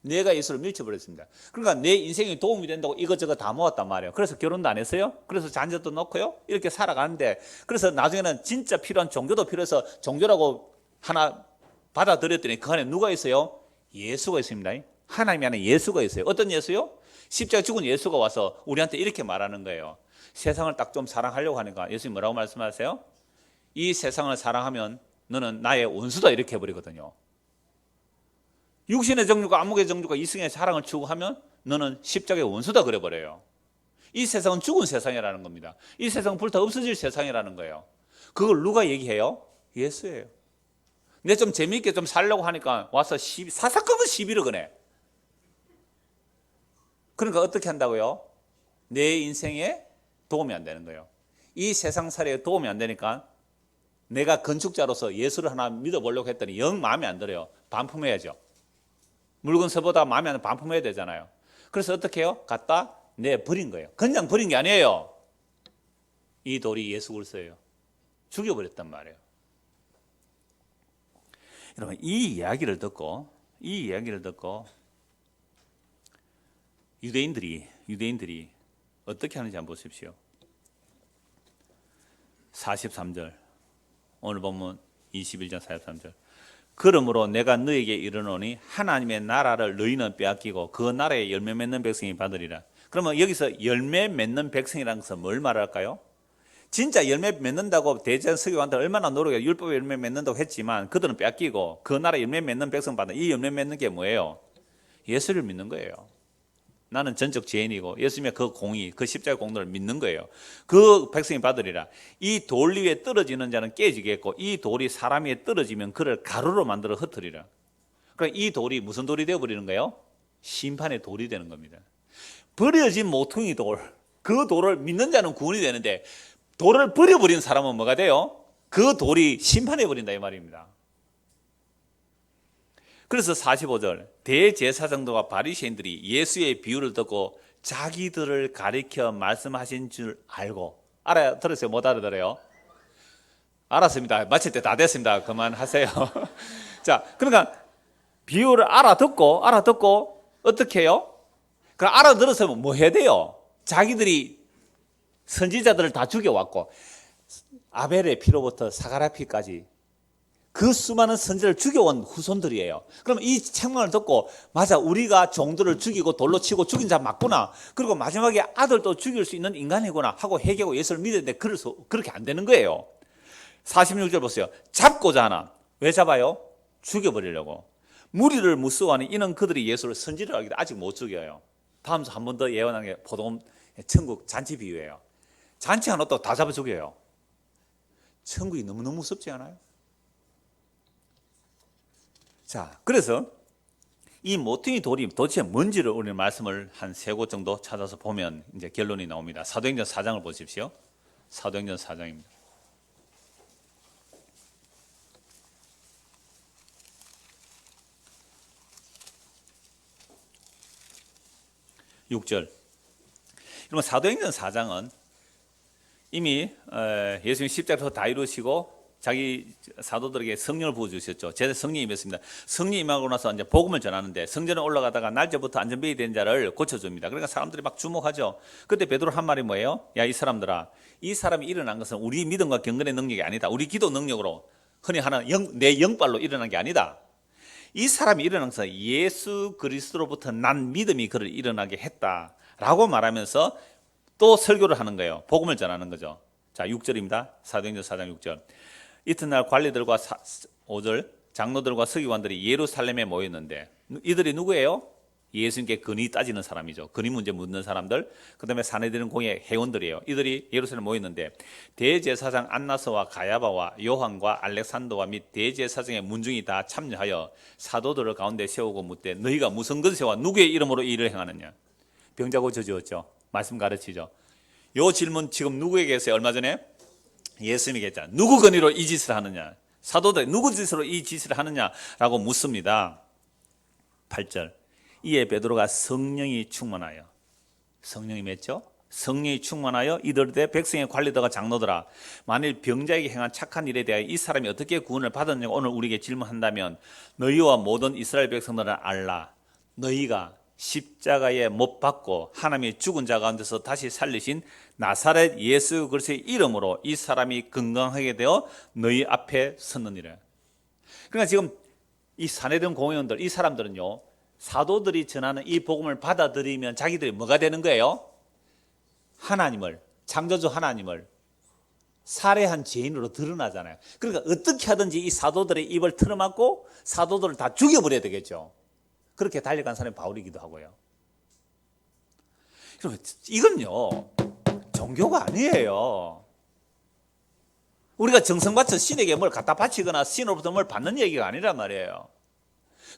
내가 예수를 밀쳐버렸습니다. 그러니까 내 인생에 도움이 된다고 이것저것 다 모았단 말이에요. 그래서 결혼도 안 했어요. 그래서 자녀도 놓고요. 이렇게 살아가는데, 그래서 나중에는 진짜 필요한 종교도 필요해서 종교라고 하나 받아들였더니 그 안에 누가 있어요? 예수가 있습니다. 하나님 안에 예수가 있어요. 어떤 예수요? 십자가 죽은 예수가 와서 우리한테 이렇게 말하는 거예요. 세상을 딱 좀 사랑하려고 하니까 예수님 뭐라고 말씀하세요? 이 세상을 사랑하면 너는 나의 원수다, 이렇게 해버리거든요. 육신의 정욕과 안목의 정욕과 이성의 사랑을 추구하면 너는 십자가의 원수다, 그래버려요. 이 세상은 죽은 세상이라는 겁니다. 이 세상은 불타 없어질 세상이라는 거예요. 그걸 누가 얘기해요? 예수예요. 근데 좀 재미있게 좀 살려고 하니까 와서 사사건건 시비를 거네. 그러니까 어떻게 한다고요? 내 인생에 도움이 안 되는 거예요. 이 세상살이에 도움이 안 되니까 내가 건축자로서 예수를 하나 믿어보려고 했더니 영 마음에 안 들어요. 반품해야죠. 물건 서보다 마음에 안 들면 반품해야 되잖아요. 그래서 어떻게 해요? 갖다 내버린 거예요. 그냥 버린 게 아니에요. 이 돌이 예수 그리스도예요. 죽여버렸단 말이에요. 여러분, 이 이야기를 듣고 유대인들이 어떻게 하는지 한번 보십시오. 43절, 오늘 본문 21장 43절. 그러므로 내가 너에게 이르노니 하나님의 나라를 너희는 빼앗기고 그 나라에 열매 맺는 백성이 받으리라. 그러면 여기서 열매 맺는 백성이라는 것은 뭘 말할까요? 진짜 열매 맺는다고 대전 서기관들 얼마나 노력해 율법에 열매 맺는다고 했지만 그들은 빼앗기고 그 나라에 열매 맺는 백성 받는, 이 열매 맺는 게 뭐예요? 예수를 믿는 거예요. 나는 전적 죄인이고 예수님의 그 공의, 그 십자가 공로를 믿는 거예요. 그 백성이 받으리라. 이 돌 위에 떨어지는 자는 깨지겠고 이 돌이 사람 위에 떨어지면 그를 가루로 만들어 흩으리라. 그러니까 이 돌이 무슨 돌이 되어버리는 거예요? 심판의 돌이 되는 겁니다. 버려진 모퉁이 돌, 그 돌을 믿는 자는 구원이 되는데 돌을 버려버린 사람은 뭐가 돼요? 그 돌이 심판해버린다, 이 말입니다. 그래서 45절, 대제사장들과 바리새인들이 예수의 비유를 듣고 자기들을 가리켜 말씀하신 줄 알고, 알아들었어요? 못 알아들어요? 알았습니다. 마칠 때 다 됐습니다. 그만하세요. 자, 그러니까 비유를 알아듣고 어떻게 해요? 그럼 알아들었으면 뭐 해야 돼요? 자기들이 선지자들을 다 죽여왔고 아벨의 피로부터 사가랴 피까지 그 수많은 선지자를 죽여온 후손들이에요. 그럼 이 책망을 듣고 맞아, 우리가 종들을 죽이고 돌로 치고 죽인 자 맞구나, 그리고 마지막에 아들도 죽일 수 있는 인간이구나 하고 회개하고 예수를 믿었는데 그렇게 안 되는 거예요. 46절 보세요. 잡고자 하나. 왜 잡아요? 죽여버리려고. 무리를 무서워하는 이는 그들이 예수를 선지를 하기도 아직 못 죽여요. 다음 주 한 번 더 예언한 게 포도원 천국 잔치 비유예요. 잔치 하나 또 다 잡아 죽여요. 천국이 너무너무 무섭지 않아요? 자, 그래서 이 모퉁이 돌이 도대체 뭔지를 우리 말씀을 한 세 곳 정도 찾아서 보면 이제 결론이 나옵니다. 사도행전 4장을 보십시오. 사도행전 4장입니다. (6절) 사도행전 4장은 이미 예수님 십자가에서 다 이루시고 자기 사도들에게 성령을 부어주셨죠. 제가 성령 임했습니다. 성령 임하고 나서 이제 복음을 전하는데 성전에 올라가다가 날짜부터 안전병이 된 자를 고쳐줍니다. 그러니까 사람들이 막 주목하죠. 그때 베드로 한 말이 뭐예요? 야, 이 사람들아, 이 사람이 일어난 것은 우리 믿음과 경건의 능력이 아니다. 우리 기도 능력으로 흔히 하는 내 영빨로 일어난 게 아니다. 이 사람이 일어난 것은 예수 그리스도로부터 난 믿음이 그를 일어나게 했다라고 말하면서 또 설교를 하는 거예요. 복음을 전하는 거죠. 자, 6절입니다. 사도행전 4장 6절. 이튿날 관리들과 5절 장로들과 서기관들이 예루살렘에 모였는데 이들이 누구예요? 예수님께 근의 따지는 사람이죠. 근의 문제 묻는 사람들. 그다음에 사내들은 공의 회원들이에요. 이들이 예루살렘에 모였는데 대제사장 안나스와 가야바와 요한과 알렉산더와 및 대제사장의 문중이 다 참여하여 사도들을 가운데 세우고 묻되 너희가 무슨 것에와 누구의 이름으로 이 일을 행하느냐? 병자 고쳐 주었죠. 말씀 가르치죠. 요 질문 지금 누구에게 했어요? 얼마 전에 예수님에게 했잖아. 누구 건의로 이 짓을 하느냐? 사도들 누구 짓으로 이 짓을 하느냐라고 묻습니다. 8절. 이에 베드로가 성령이 충만하여, 성령이 맺죠? 성령이 충만하여 이들의 백성의 관리들과 장로들아, 만일 병자에게 행한 착한 일에 대하여 이 사람이 어떻게 구원을 받았느냐고 오늘 우리에게 질문한다면 너희와 모든 이스라엘 백성들은 알라. 너희가 십자가에 못 박고 하나님의 죽은 자 가운데서 다시 살리신 나사렛 예수 그리스도의 이름으로 이 사람이 건강하게 되어 너희 앞에 섰느니라. 그러니까 지금 이 사내들 공회원들, 이 사람들은요, 사도들이 전하는 이 복음을 받아들이면 자기들이 뭐가 되는 거예요? 하나님을, 창조주 하나님을 살해한 죄인으로 드러나잖아요. 그러니까 어떻게 하든지 이 사도들의 입을 틀어막고 사도들을 다 죽여버려야 되겠죠. 그렇게 달려간 사람이 바울이기도 하고요. 이건요, 종교가 아니에요. 우리가 정성 바쳐 신에게 뭘 갖다 바치거나 신으로부터 뭘 받는 얘기가 아니란 말이에요.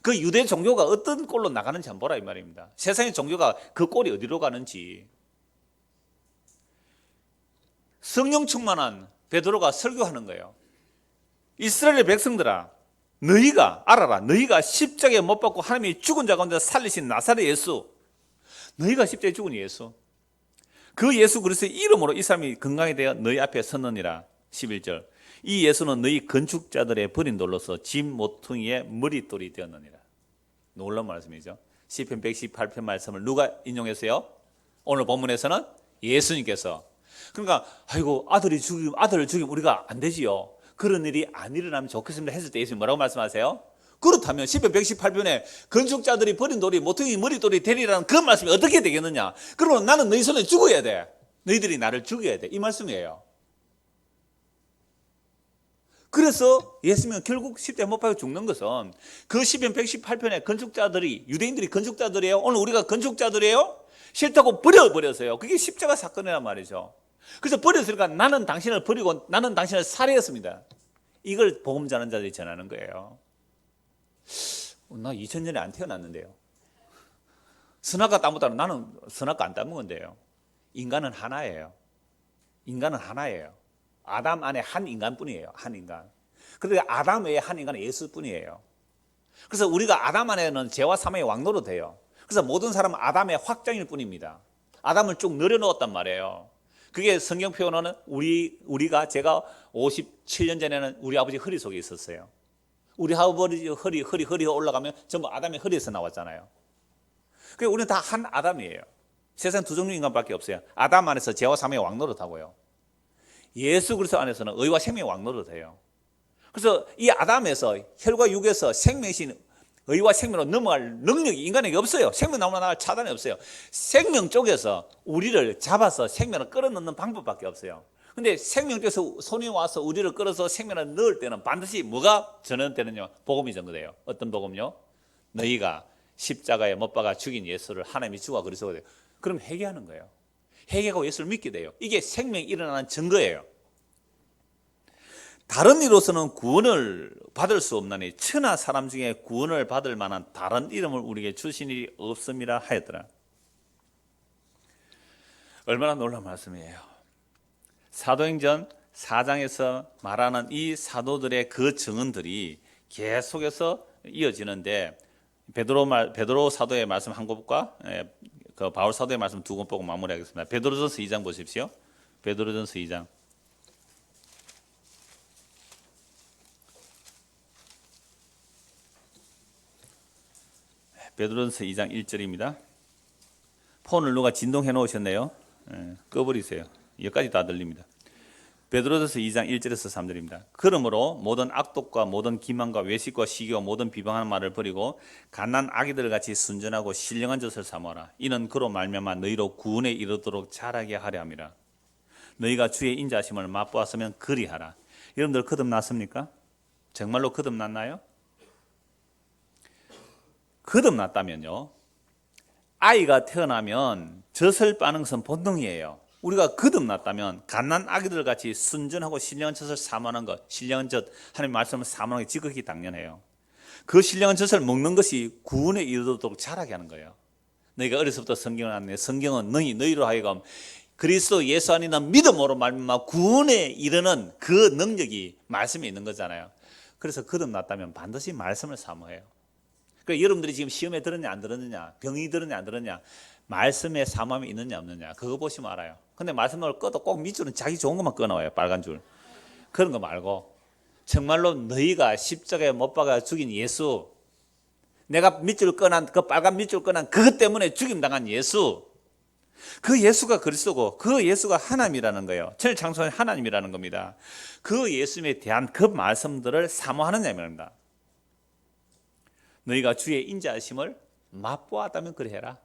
그 유대 종교가 어떤 꼴로 나가는지 한번 보라 이 말입니다. 세상의 종교가 그 꼴이 어디로 가는지. 성령 충만한 베드로가 설교하는 거예요. 이스라엘의 백성들아, 너희가 알아라. 너희가 십자가에 못 박고 하나님이 죽은 자 가운데 살리신 나사렛 예수, 너희가 십자가에 죽은 예수, 그 예수 그리스도의 이름으로 이 사람이 건강히 되어 너희 앞에 섰느니라. 11절. 이 예수는 너희 건축자들의 버린 돌로서 집 모퉁이의 머릿돌이 되었느니라. 놀라운 말씀이죠. 시편 118편 말씀을 누가 인용했어요? 오늘 본문에서는 예수님께서. 그러니까 아이고 아들을 죽이면 우리가 안 되지요. 그런 일이 안 일어나면 좋겠습니다 했을 때 예수님 뭐라고 말씀하세요? 그렇다면 시편 118편에 건축자들이 버린 돌이 모퉁이 머릿돌이 되리라는 그 말씀이 어떻게 되겠느냐? 그러면 나는 너희 손에 죽어야 돼. 너희들이 나를 죽여야 돼. 이 말씀이에요. 그래서 예수님은 결국 십자가에 못 박혀 죽는 것은 그 시편 118편의 건축자들이, 유대인들이 건축자들이에요. 오늘 우리가 건축자들이에요. 싫다고 버려버렸어요. 그게 십자가 사건이란 말이죠. 그래서 버렸으니까 나는 당신을 버리고 나는 당신을 살해했습니다. 이걸 복음 전하는 자들이 전하는 거예요. 나 2000년에 안 태어났는데요. 선악과 따먹다는 나는 선악과 안 따먹은데요. 인간은 하나예요. 인간은 하나예요. 아담 안에 한 인간뿐이에요. 한 인간. 그런데 아담 외에 한 인간은 예수뿐이에요. 그래서 우리가 아담 안에는 죄와 사망의 왕노로 돼요. 그래서 모든 사람은 아담의 확장일 뿐입니다. 아담을 쭉 늘여놓았단 말이에요. 그게 성경 표현은 우리가 제가 57년 전에는 우리 아버지 허리 속에 있었어요. 우리 아버지 허리 올라가면 전부 아담의 허리에서 나왔잖아요. 그러니까 우리는 다 한 아담이에요. 세상 두 종류 인간밖에 없어요. 아담 안에서 죄와 사망의 왕노릇하고요. 예수 그리스도 안에서는 의와 생명의 왕노릇해요. 그래서 이 아담에서 혈과 육에서 생명이신 의와 생명으로 넘어갈 능력이 인간에게 없어요. 생명 나오나 나갈 차단이 없어요. 생명 쪽에서 우리를 잡아서 생명을 끌어넣는 방법밖에 없어요. 근데 생명 쪽에서 손이 와서 우리를 끌어서 생명을 넣을 때는 반드시 뭐가 전언되느냐? 복음이 전거돼요. 어떤 복음요? 너희가 십자가에 못 박아 죽인 예수를 하나님이 주와 그리스도가 돼요. 그럼 회개하는 거예요. 회개하고 예수를 믿게 돼요. 이게 생명이 일어나는 증거예요. 다른 이로서는 구원을 받을 수 없나니 천하 사람 중에 구원을 받을 만한 다른 이름을 우리에게 주신 일이 없음이라 하였더라. 얼마나 놀라운 말씀이에요. 사도행전 4장에서 말하는 이 사도들의 그 증언들이 계속해서 이어지는데 베드로 사도의 말씀 한 곳과 그 바울 사도의 말씀 두 곳 보고 마무리하겠습니다. 베드로전서 2장 보십시오. 베드로전서 2장. 베드로전서 2장 1절입니다. 폰을 누가 진동해 놓으셨네요. 꺼버리세요. 여기까지 다 들립니다. 베드로전서 2장 1절에서 3절입니다. 그러므로 모든 악독과 모든 기만과 외식과 시기와 모든 비방하는 말을 버리고 갓난 아기들 같이 순전하고 신령한 젖을 사모하라. 이는 그로 말미암아 너희로 구원에 이르도록 자라게 하려 함이라. 너희가 주의 인자하심을 맛보았으면 그리하라. 여러분들 거듭났습니까? 정말로 거듭났나요? 거듭났다면요, 아이가 태어나면 젖을 빠는 것은 본능이에요. 우리가 거듭났다면 갓난 아기들 같이 순전하고 신령한 젖을 사모하는 것, 신령한 젖, 하나님의 말씀을 사모하는 게 지극히 당연해요. 그 신령한 젖을 먹는 것이 구원에 이르도록 자라게 하는 거예요. 너희가 어려서부터 성경을 안내, 성경은 너희로 하여금 그리스도 예수 안에 있는 믿음으로 말미암아 구원에 이르는 그 능력이 말씀에 있는 거잖아요. 그래서 거듭났다면 반드시 말씀을 사모해요. 그러니까 여러분들이 지금 시험에 들었냐 안 들었느냐, 병이 들었냐 안 들었냐, 말씀에 사모함이 있느냐 없느냐, 그거 보시면 알아요. 근데 말씀을 꺼도 꼭 밑줄은 자기 좋은 것만 꺼나와요. 빨간 줄. 그런 거 말고 정말로 너희가 십자가에 못 박아 죽인 예수, 내가 밑줄 꺼난 그 빨간 밑줄 꺼난 그것 때문에 죽임당한 예수, 그 예수가 그리스도고 그 예수가 하나님이라는 거예요. 천일 창조한 하나님이라는 겁니다. 그 예수님에 대한 그 말씀들을 사모하느냐 말입니다. 너희가 주의 인자하심을 맛보았다면 그래 해라.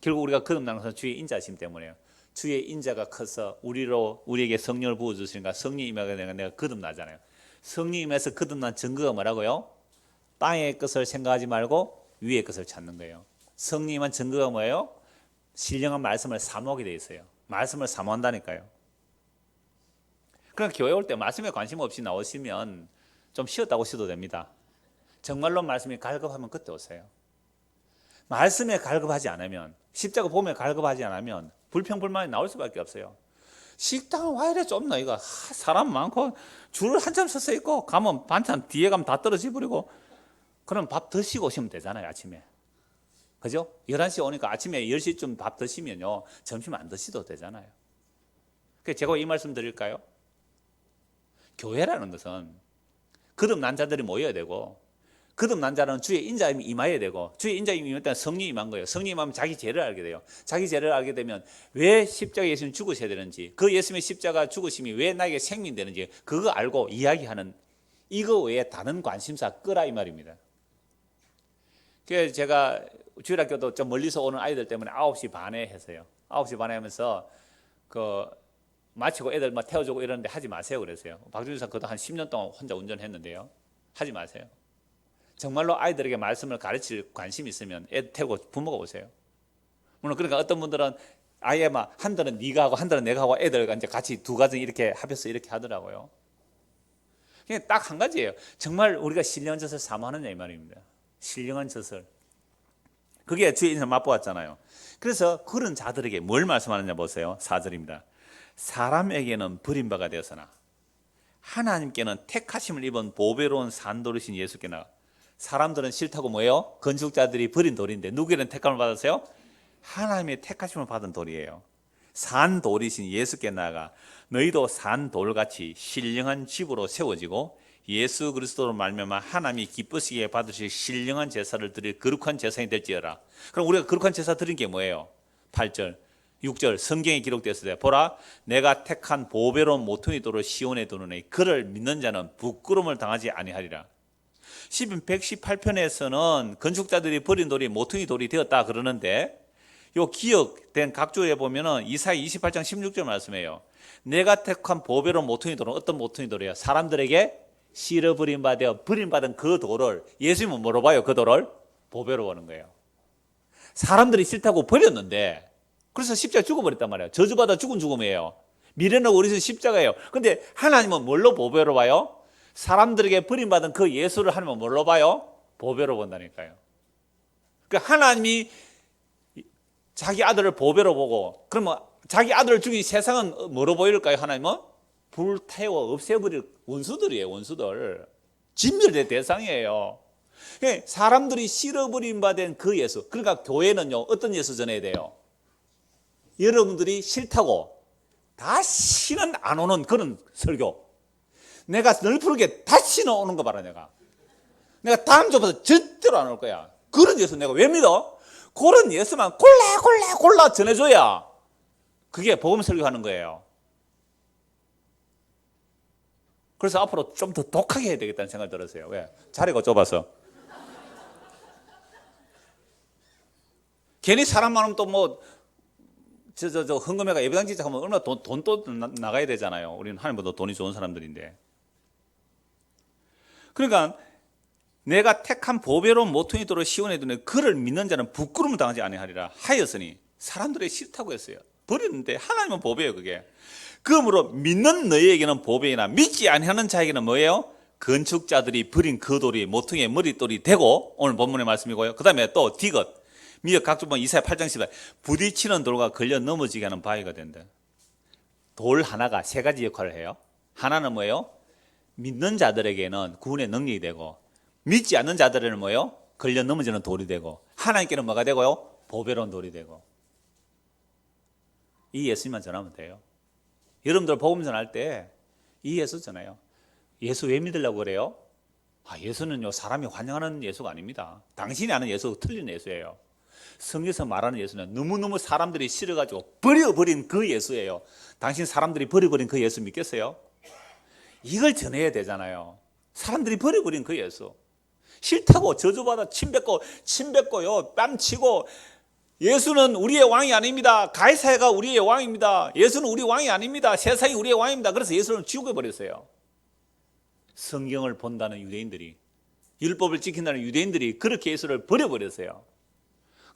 결국 우리가 거듭나는 것은 주의 인자하심 때문에요. 주의 인자가 커서 우리에게 성령을 부어주시니까 성령 임하게 되니까 내가 거듭나잖아요. 성령 임해서 거듭난 증거가 뭐라고요? 땅의 것을 생각하지 말고 위의 것을 찾는 거예요. 성령 임한 증거가 뭐예요? 신령한 말씀을 사모하게 돼 있어요. 말씀을 사모한다니까요. 그러니까 교회 올 때 말씀에 관심 없이 나오시면 좀 쉬었다 오셔도 됩니다. 정말로 말씀이 갈급하면 그때 오세요. 말씀에 갈급하지 않으면, 십자가 보면 갈급하지 않으면 불평불만이 나올 수밖에 없어요. 식당은 와 이래 좁나 이거, 사람 많고 줄을 한참 서서 있고 가면 반찬 뒤에 가면 다 떨어져 버리고, 그럼 밥 드시고 오시면 되잖아요. 아침에. 그죠? 11시에 오니까 아침에 10시쯤 밥 드시면요, 점심 안 드셔도 되잖아요. 그래서 제가 이 말씀 드릴까요? 교회라는 것은 거듭난 자들이 모여야 되고, 거듭난 자는 주의 인자임이 임해야 되고, 주의 인자임이 임할 때는 성령이 임한 거예요. 성령이 임하면 자기 죄를 알게 돼요. 자기 죄를 알게 되면 왜 십자가 예수님 죽으셔야 되는지, 그 예수님의 십자가 죽으심이 왜 나에게 생명이 되는지 그거 알고 이야기하는, 이거 외에 다른 관심사 끄라 이 말입니다. 그래서 제가 주일학교도 좀 멀리서 오는 아이들 때문에 9시 반에 해서요. 9시 반에 하면서 마치고 애들 막 태워주고 이러는데 하지 마세요 그랬어요. 박준희 사 그것도 한 10년 동안 혼자 운전했는데요. 하지 마세요. 정말로 아이들에게 말씀을 가르칠 관심이 있으면 애 태우고 부모가 오세요. 물론 그러니까 어떤 분들은 아예 막 한 달은 네가 하고 한 달은 내가 하고 애들과 이제 같이 두 가정 이렇게 합해서 이렇게 하더라고요. 그냥 딱 한 가지예요. 정말 우리가 신령한 젖을 사모하느냐 이 말입니다. 신령한 젖을. 그게 주의 인생을 맛보았잖아요. 그래서 그런 자들에게 뭘 말씀하느냐 보세요. 4절입니다. 사람에게는 버림바가 되었으나 하나님께는 택하심을 입은 보배로운 산돌이신 예수께나. 사람들은 싫다고 뭐예요? 건축자들이 버린 돌인데 누구에게는 택함을 받았어요? 하나님의 택하심을 받은 돌이에요. 산돌이신 예수께 나아가 너희도 산돌같이 신령한 집으로 세워지고 예수 그리스도로 말미암아 하나님이 기쁘시게 받으실 신령한 제사를 드릴 거룩한 제사장이 될지어라. 그럼 우리가 거룩한 제사 드린 게 뭐예요? 8절 6절 성경에 기록되었을 때 보라 내가 택한 보배로운 모퉁이 돌을 시온에 두노니 그를 믿는 자는 부끄러움을 당하지 아니하리라. 시편 118편에서는 건축자들이 버린 돌이 모퉁이 돌이 되었다 그러는데, 요 기억된 각주에 보면은 이사야 28장 16절 말씀이에요. 내가 택한 보배로운 모퉁이 돌은 어떤 모퉁이 돌이에요? 사람들에게 실어 버림받은 그 돌을 예수님은 뭐로 봐요? 그 돌을 보배로 보는 거예요. 사람들이 싫다고 버렸는데, 그래서 십자가 죽어버렸단 말이에요. 저주받아 죽은 죽음이에요. 미련하고 어리석은 십자가예요. 근데 하나님은 뭘로 보배로 봐요? 사람들에게 버림받은 그 예수를 하나님은 뭘로 봐요? 보배로 본다니까요. 그러니까 하나님이 자기 아들을 보배로 보고, 그러면 자기 아들을 죽인 세상은 뭐로 보일까요? 하나님은 불태워 없애버릴 원수들이에요. 원수들. 진멸의 대상이에요. 그러니까 사람들이 싫어버림받은 그 예수. 그러니까 교회는요 어떤 예수 전해야 돼요? 여러분들이 싫다고 다시는 안 오는 그런 설교. 내가 널 부르게 다시는 오는 거 봐라. 내가 다음 주부터 절대로 안 올 거야. 그런 예수 내가 왜 믿어? 그런 예수만 골라 전해줘야 그게 복음 설교하는 거예요. 그래서 앞으로 좀 더 독하게 해야 되겠다는 생각이 들었어요. 왜? 자리가 좁아서. 괜히 사람 많으면 또 뭐, 헌금회가 예배당 진짜 하면 얼마나 돈 또 나가야 되잖아요. 우리는 하나님보다 돈이 좋은 사람들인데. 그러니까 내가 택한 보배로운 모퉁이 돌을 시온에 두니 그를 믿는 자는 부끄러움을 당하지 아니하리라 하였으니 사람들이 싫다고 했어요. 버리는데 하나님은 보배예요, 그게. 그러므로 믿는 너희에게는 보배이나 믿지 아니하는 자에게는 뭐예요? 건축자들이 버린 그 돌이 모퉁이의 머릿돌이 되고, 오늘 본문의 말씀이고요. 그 다음에 또 디귿, 미역 각주본 이사야 8장 10절, 부딪히는 돌과 걸려 넘어지게 하는 바위가 된다. 돌 하나가 세 가지 역할을 해요. 하나는 뭐예요? 믿는 자들에게는 구원의 능력이 되고, 믿지 않는 자들에게는 뭐예요? 걸려 넘어지는 돌이 되고, 하나님께는 뭐가 되고요? 보배로운 돌이 되고. 이 예수님만 전하면 돼요. 여러분들 복음 전할 때 이 예수 전해요. 예수 왜 믿으려고 그래요? 예수는요, 사람이 환영하는 예수가 아닙니다. 당신이 아는 예수 틀린 예수예요. 성경에서 말하는 예수는 너무너무 사람들이 싫어가지고 버려버린 그 예수예요. 당신 사람들이 버려버린 그 예수 믿겠어요? 이걸 전해야 되잖아요. 사람들이 버려버린 그 예수. 싫다고 저주받아 침뱉고요, 뺨치고, 예수는 우리의 왕이 아닙니다. 가이사야가 우리의 왕입니다. 예수는 우리 왕이 아닙니다. 세상이 우리의 왕입니다. 그래서 예수를 죽여버렸어요. 성경을 본다는 유대인들이, 율법을 지킨다는 유대인들이 그렇게 예수를 버려버렸어요.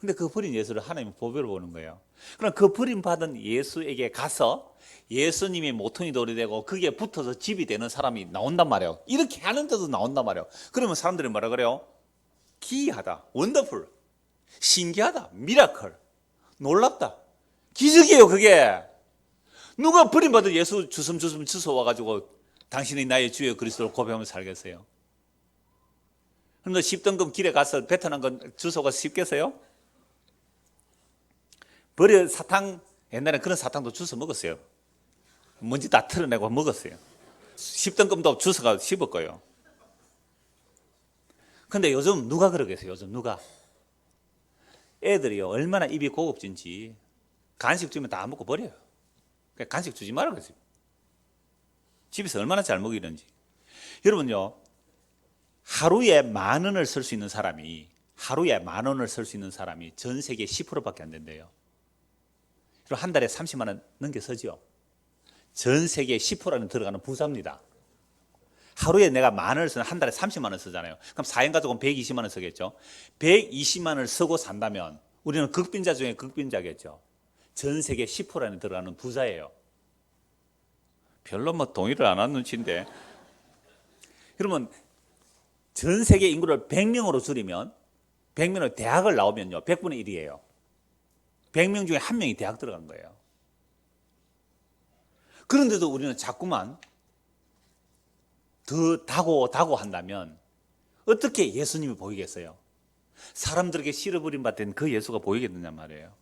근데 그 버린 예수를 하나님은 보배로 보는 거예요. 그럼 그 버림받은 예수에게 가서 예수님이 모퉁이 돌이 되고 그게 붙어서 집이 되는 사람이 나온단 말이에요. 이렇게 하는데도 나온단 말이에요. 그러면 사람들이 뭐라 그래요? 기이하다, 원더풀, 신기하다, 미라클, 놀랍다, 기적이에요. 그게 누가 버림받은 예수 주섬 주워와가지고 당신이 나의 주여 그리스도를 고백하며 살겠어요? 그런데 10등급 길에 가서 뱉어난 건 주워가 쉽겠어요? 사탕, 옛날에 그런 사탕도 주워 먹었어요. 먼지 다 털어내고 먹었어요. 10등급도 주워가 씹었고요. 근데 요즘 누가 그러겠어요? 요즘 누가? 애들이요, 얼마나 입이 고급진지 간식 주면 다 먹고 버려요. 간식 주지 말라 그랬어요. 집에서 얼마나 잘 먹이는지. 여러분요, 하루에 10,000원을 쓸 수 있는 사람이 전 세계 10%밖에 안 된대요. 그리고 한 달에 30만 원 넘게 쓰죠. 전 세계 10%는 들어가는 부자입니다. 하루에 내가 10,000원을 쓰면 한 달에 30만 원 쓰잖아요. 그럼 4인 가족은 120만 원 쓰겠죠. 120만 원을 쓰고 산다면 우리는 극빈자 중에 극빈자겠죠. 전 세계 10%는 들어가는 부자예요. 별로 뭐 동의를 안 하는 눈치인데. 여러분, 전 세계 인구를 100명으로 줄이면 100명으로 대학을 나오면요, 100분의 1이에요. 100명 중에 1명이 대학 들어간 거예요. 그런데도 우리는 자꾸만 더 다고 한다면 어떻게 예수님이 보이겠어요? 사람들에게 실어버림받은 그 예수가 보이겠느냐 말이에요.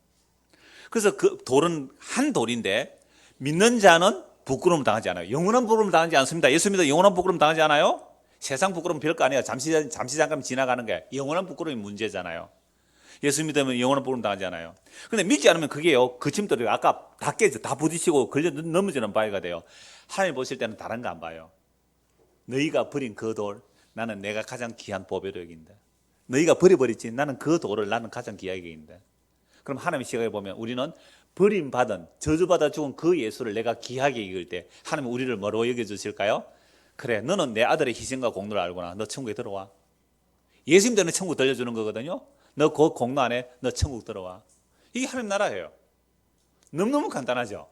그래서 그 돌은 한 돌인데 믿는 자는 부끄러움 당하지 않아요. 영원한 부끄러움 당하지 않습니다. 예수 믿어 영원한 부끄러움 당하지 않아요? 세상 부끄러움 별거 아니에요. 잠시 잠깐 지나가는 게 영원한 부끄러움이 문제잖아요. 예수 믿으면 영원한 부끄러움 당하지 않아요. 근데 믿지 않으면 그게요, 거침돌이 아까 다 깨져, 다 부딪히고 걸려 넘어지는 바위가 돼요. 하나님 보실 때는 다른 거 안 봐요. 너희가 버린 그 돌, 나는 내가 가장 귀한 보배로 여긴다. 너희가 버려버렸지, 나는 그 돌을 나는 가장 귀하게 여긴다. 그럼 하나님의 시각에 보면 우리는 버림받은, 저주받아 죽은 그 예수를 내가 귀하게 여길 때 하나님은 우리를 뭐로 여겨주실까요? 그래, 너는 내 아들의 희생과 공로를 알구나. 너 천국에 들어와. 예수 믿으면 천국 들려주는 거거든요. 너 그 공로 안에 너 천국 들어와. 이게 하나님 나라예요. 너무너무 간단하죠.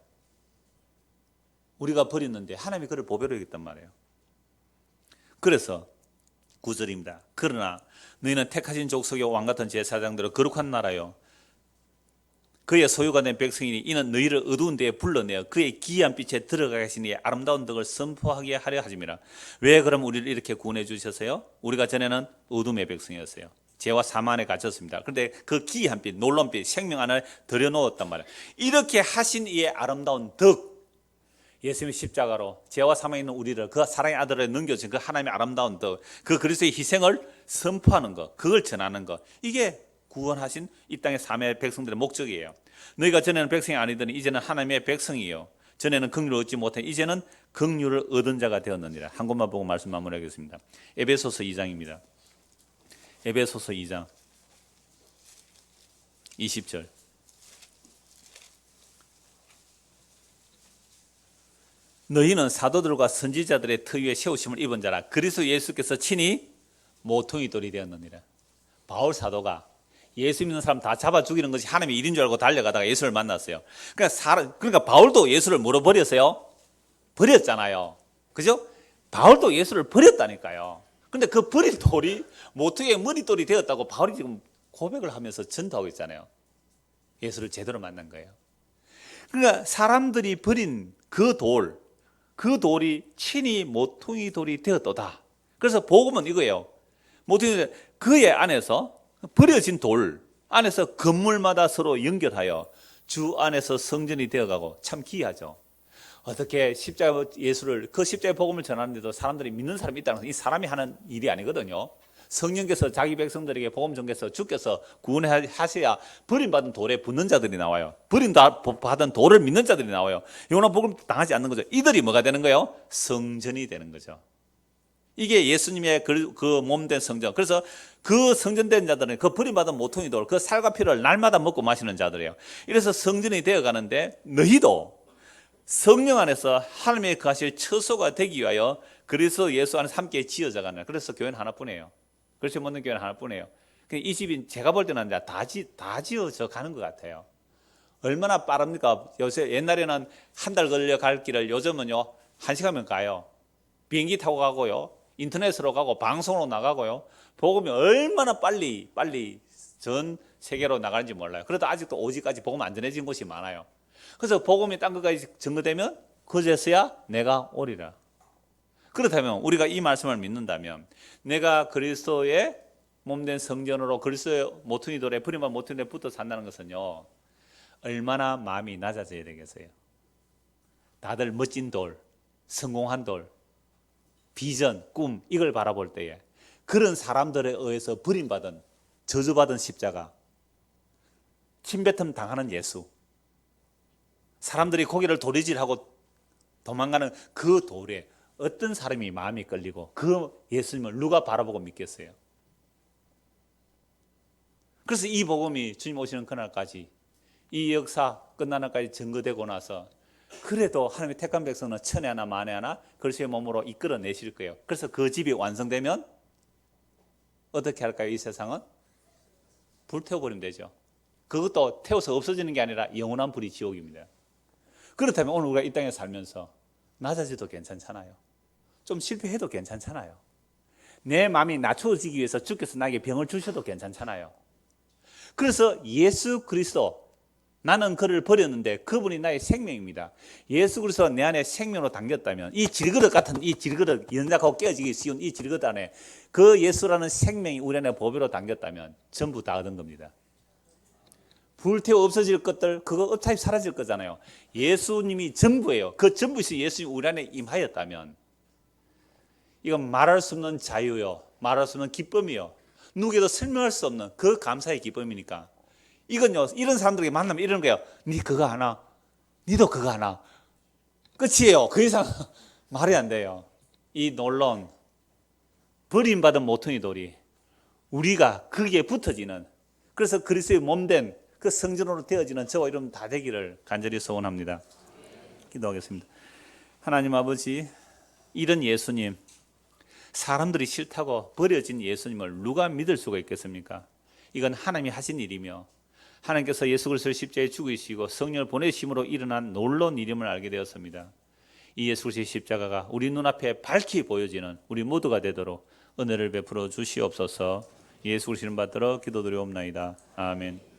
우리가 버렸는데 하나님이 그를 보배로 여겼단 말이에요. 그래서 9절입니다. 그러나 너희는 택하신 족속의 왕같은 제사장들을 거룩한 나라요, 그의 소유가 된 백성이니 이는 너희를 어두운 데에 불러내어 그의 기이한 빛에 들어가게 하시니 아름다운 덕을 선포하게 하려 하심이라. 왜 그럼 우리를 이렇게 구원해 주셨어요? 우리가 전에는 어둠의 백성이었어요. 죄와 사망에 갇혔습니다. 그런데 그 기이한 빛, 놀라운 빛, 생명 안을 들여놓았단 말이에요. 이렇게 하신 이의 아름다운 덕, 예수님의 십자가로 죄와 사망에 있는 우리를 그 사랑의 아들에 넘겨준 그 하나님의 아름다운 덕, 그 그리스도의 희생을 선포하는 것, 그걸 전하는 것, 이게 구원하신 이 땅의 사매 백성들의 목적이에요. 너희가 전에는 백성이 아니더니 이제는 하나님의 백성이요, 전에는 긍휼을 얻지 못해 이제는 긍휼을 얻은 자가 되었느니라. 한 곳만 보고 말씀 마무리하겠습니다. 에베소서 2장입니다. 에베소서 2장 20절. 너희는 사도들과 선지자들의 터 위에 세우심을 입은 자라. 그리스도 예수께서 친히 모퉁이 돌이 되었느니라. 바울 사도가 예수 믿는 사람 다 잡아 죽이는 것이 하나님의 일인 줄 알고 달려가다가 예수를 만났어요. 그러니까 바울도 예수를 뭐로 버렸어요? 버렸잖아요. 그죠? 바울도 예수를 버렸다니까요. 근데 그 버린 돌이 모퉁이의 머릿돌이 되었다고 바울이 지금 고백을 하면서 전도하고 있잖아요. 예수를 제대로 만난 거예요. 그러니까 사람들이 버린 그 돌이 친히 모퉁이 돌이 되었도다. 그래서 복음은 이거예요. 모퉁이 그의 안에서 버려진 돌 안에서 건물마다 서로 연결하여 주 안에서 성전이 되어가고, 참 기이하죠. 어떻게 십자가 예수를, 그 십자가의 복음을 전하는데도 사람들이 믿는 사람이 있다는 것은 이 사람이 하는 일이 아니거든요. 성령께서 자기 백성들에게 복음 전개해서 주께서 구원하셔야 버림받은 돌에 붙는 자들이 나와요. 버림받은 돌을 믿는 자들이 나와요. 영원한 복음 당하지 않는 거죠. 이들이 뭐가 되는 거예요? 성전이 되는 거죠. 이게 예수님의 그 몸된 성전. 그래서 그 성전된 자들은 그 버림받은 모퉁이 돌, 그 살과 피를 날마다 먹고 마시는 자들이에요. 이래서 성전이 되어 가는데, 너희도 성령 안에서 하나님의 거하실 처소가 되기 위하여 그리스도 예수 안에서 함께 지어져 가는. 그래서 교회는 하나뿐이에요. 그렇지 못는 교회는 하나뿐이에요. 이 집이 제가 볼 때는 다 지어져 가는 것 같아요. 얼마나 빠릅니까? 요새 옛날에는 한 달 걸려 갈 길을 요즘은요 1시간이면 가요. 비행기 타고 가고요, 인터넷으로 가고, 방송으로 나가고요. 복음이 얼마나 빨리 전 세계로 나가는지 몰라요. 그래도 아직도 오직까지 복음 안 전해진 곳이 많아요. 그래서 복음이 딴 것까지 증거되면 그제서야 내가 오리라. 그렇다면 우리가 이 말씀을 믿는다면, 내가 그리스도의 몸된 성전으로 그리스도의 모퉁이 돌에, 버림받은 모퉁이 돌에 붙어 산다는 것은요, 얼마나 마음이 낮아져야 되겠어요. 다들 멋진 돌, 성공한 돌, 비전, 꿈, 이걸 바라볼 때에 그런 사람들에 의해서 버림받은, 저주받은 십자가, 침뱉음 당하는 예수, 사람들이 고개를 도리질하고 도망가는 그 돌에 어떤 사람이 마음이 끌리고 그 예수님을 누가 바라보고 믿겠어요? 그래서 이 복음이 주님 오시는 그날까지, 이 역사 끝나는 날까지 증거되고 나서, 그래도 하나님의 택한 백성은 천에 하나 만에 하나 그리스도의 몸으로 이끌어내실 거예요. 그래서 그 집이 완성되면 어떻게 할까요? 이 세상은 불태워버리면 되죠. 그것도 태워서 없어지는 게 아니라 영원한 불이 지옥입니다. 그렇다면 오늘 우리가 이 땅에 살면서 낮아져도 괜찮잖아요. 좀 실패해도 괜찮잖아요. 내 마음이 낮춰지기 위해서 주께서 나에게 병을 주셔도 괜찮잖아요. 그래서 예수 그리스도, 나는 그를 버렸는데 그분이 나의 생명입니다. 예수 그리스도가 내 안에 생명으로 담겼다면, 이 질그릇 같은, 이 질그릇, 연약하고 깨어지기 쉬운 이 질그릇 안에 그 예수라는 생명이 우리 안에 보배로 담겼다면 전부 다 얻은 겁니다. 불태워 없어질 것들, 그거 어차피 사라질 거잖아요. 예수님이 전부예요. 그 전부시 예수님이 우리 안에 임하였다면 이건 말할 수 없는 자유요, 말할 수 없는 기쁨이요, 누구에도 설명할 수 없는 그 감사의 기쁨이니까, 이건요, 이런 사람들에게 만나면 이러는 거예요. 니 그거 하나? 니도 그거 하나? 끝이에요. 그 이상 말이 안 돼요. 이 놀라운 버림받은 모퉁이 돌이 우리가 거기에 붙어지는, 그래서 그리스도의 몸된 그 성전으로 되어지는 저와 여러분 다 되기를 간절히 소원합니다. 기도하겠습니다. 하나님 아버지, 이런 예수님, 사람들이 싫다고 버려진 예수님을 누가 믿을 수가 있겠습니까? 이건 하나님이 하신 일이며, 하나님께서 예수 그리스도를 십자가에 죽이시고 성령을 보내심으로 일어난 놀라운 일임을 알게 되었습니다. 이 예수 그리스도의 십자가가 우리 눈앞에 밝히 보여지는 우리 모두가 되도록 은혜를 베풀어 주시옵소서. 예수 그리스도를 받들어 기도드리옵나이다. 아멘.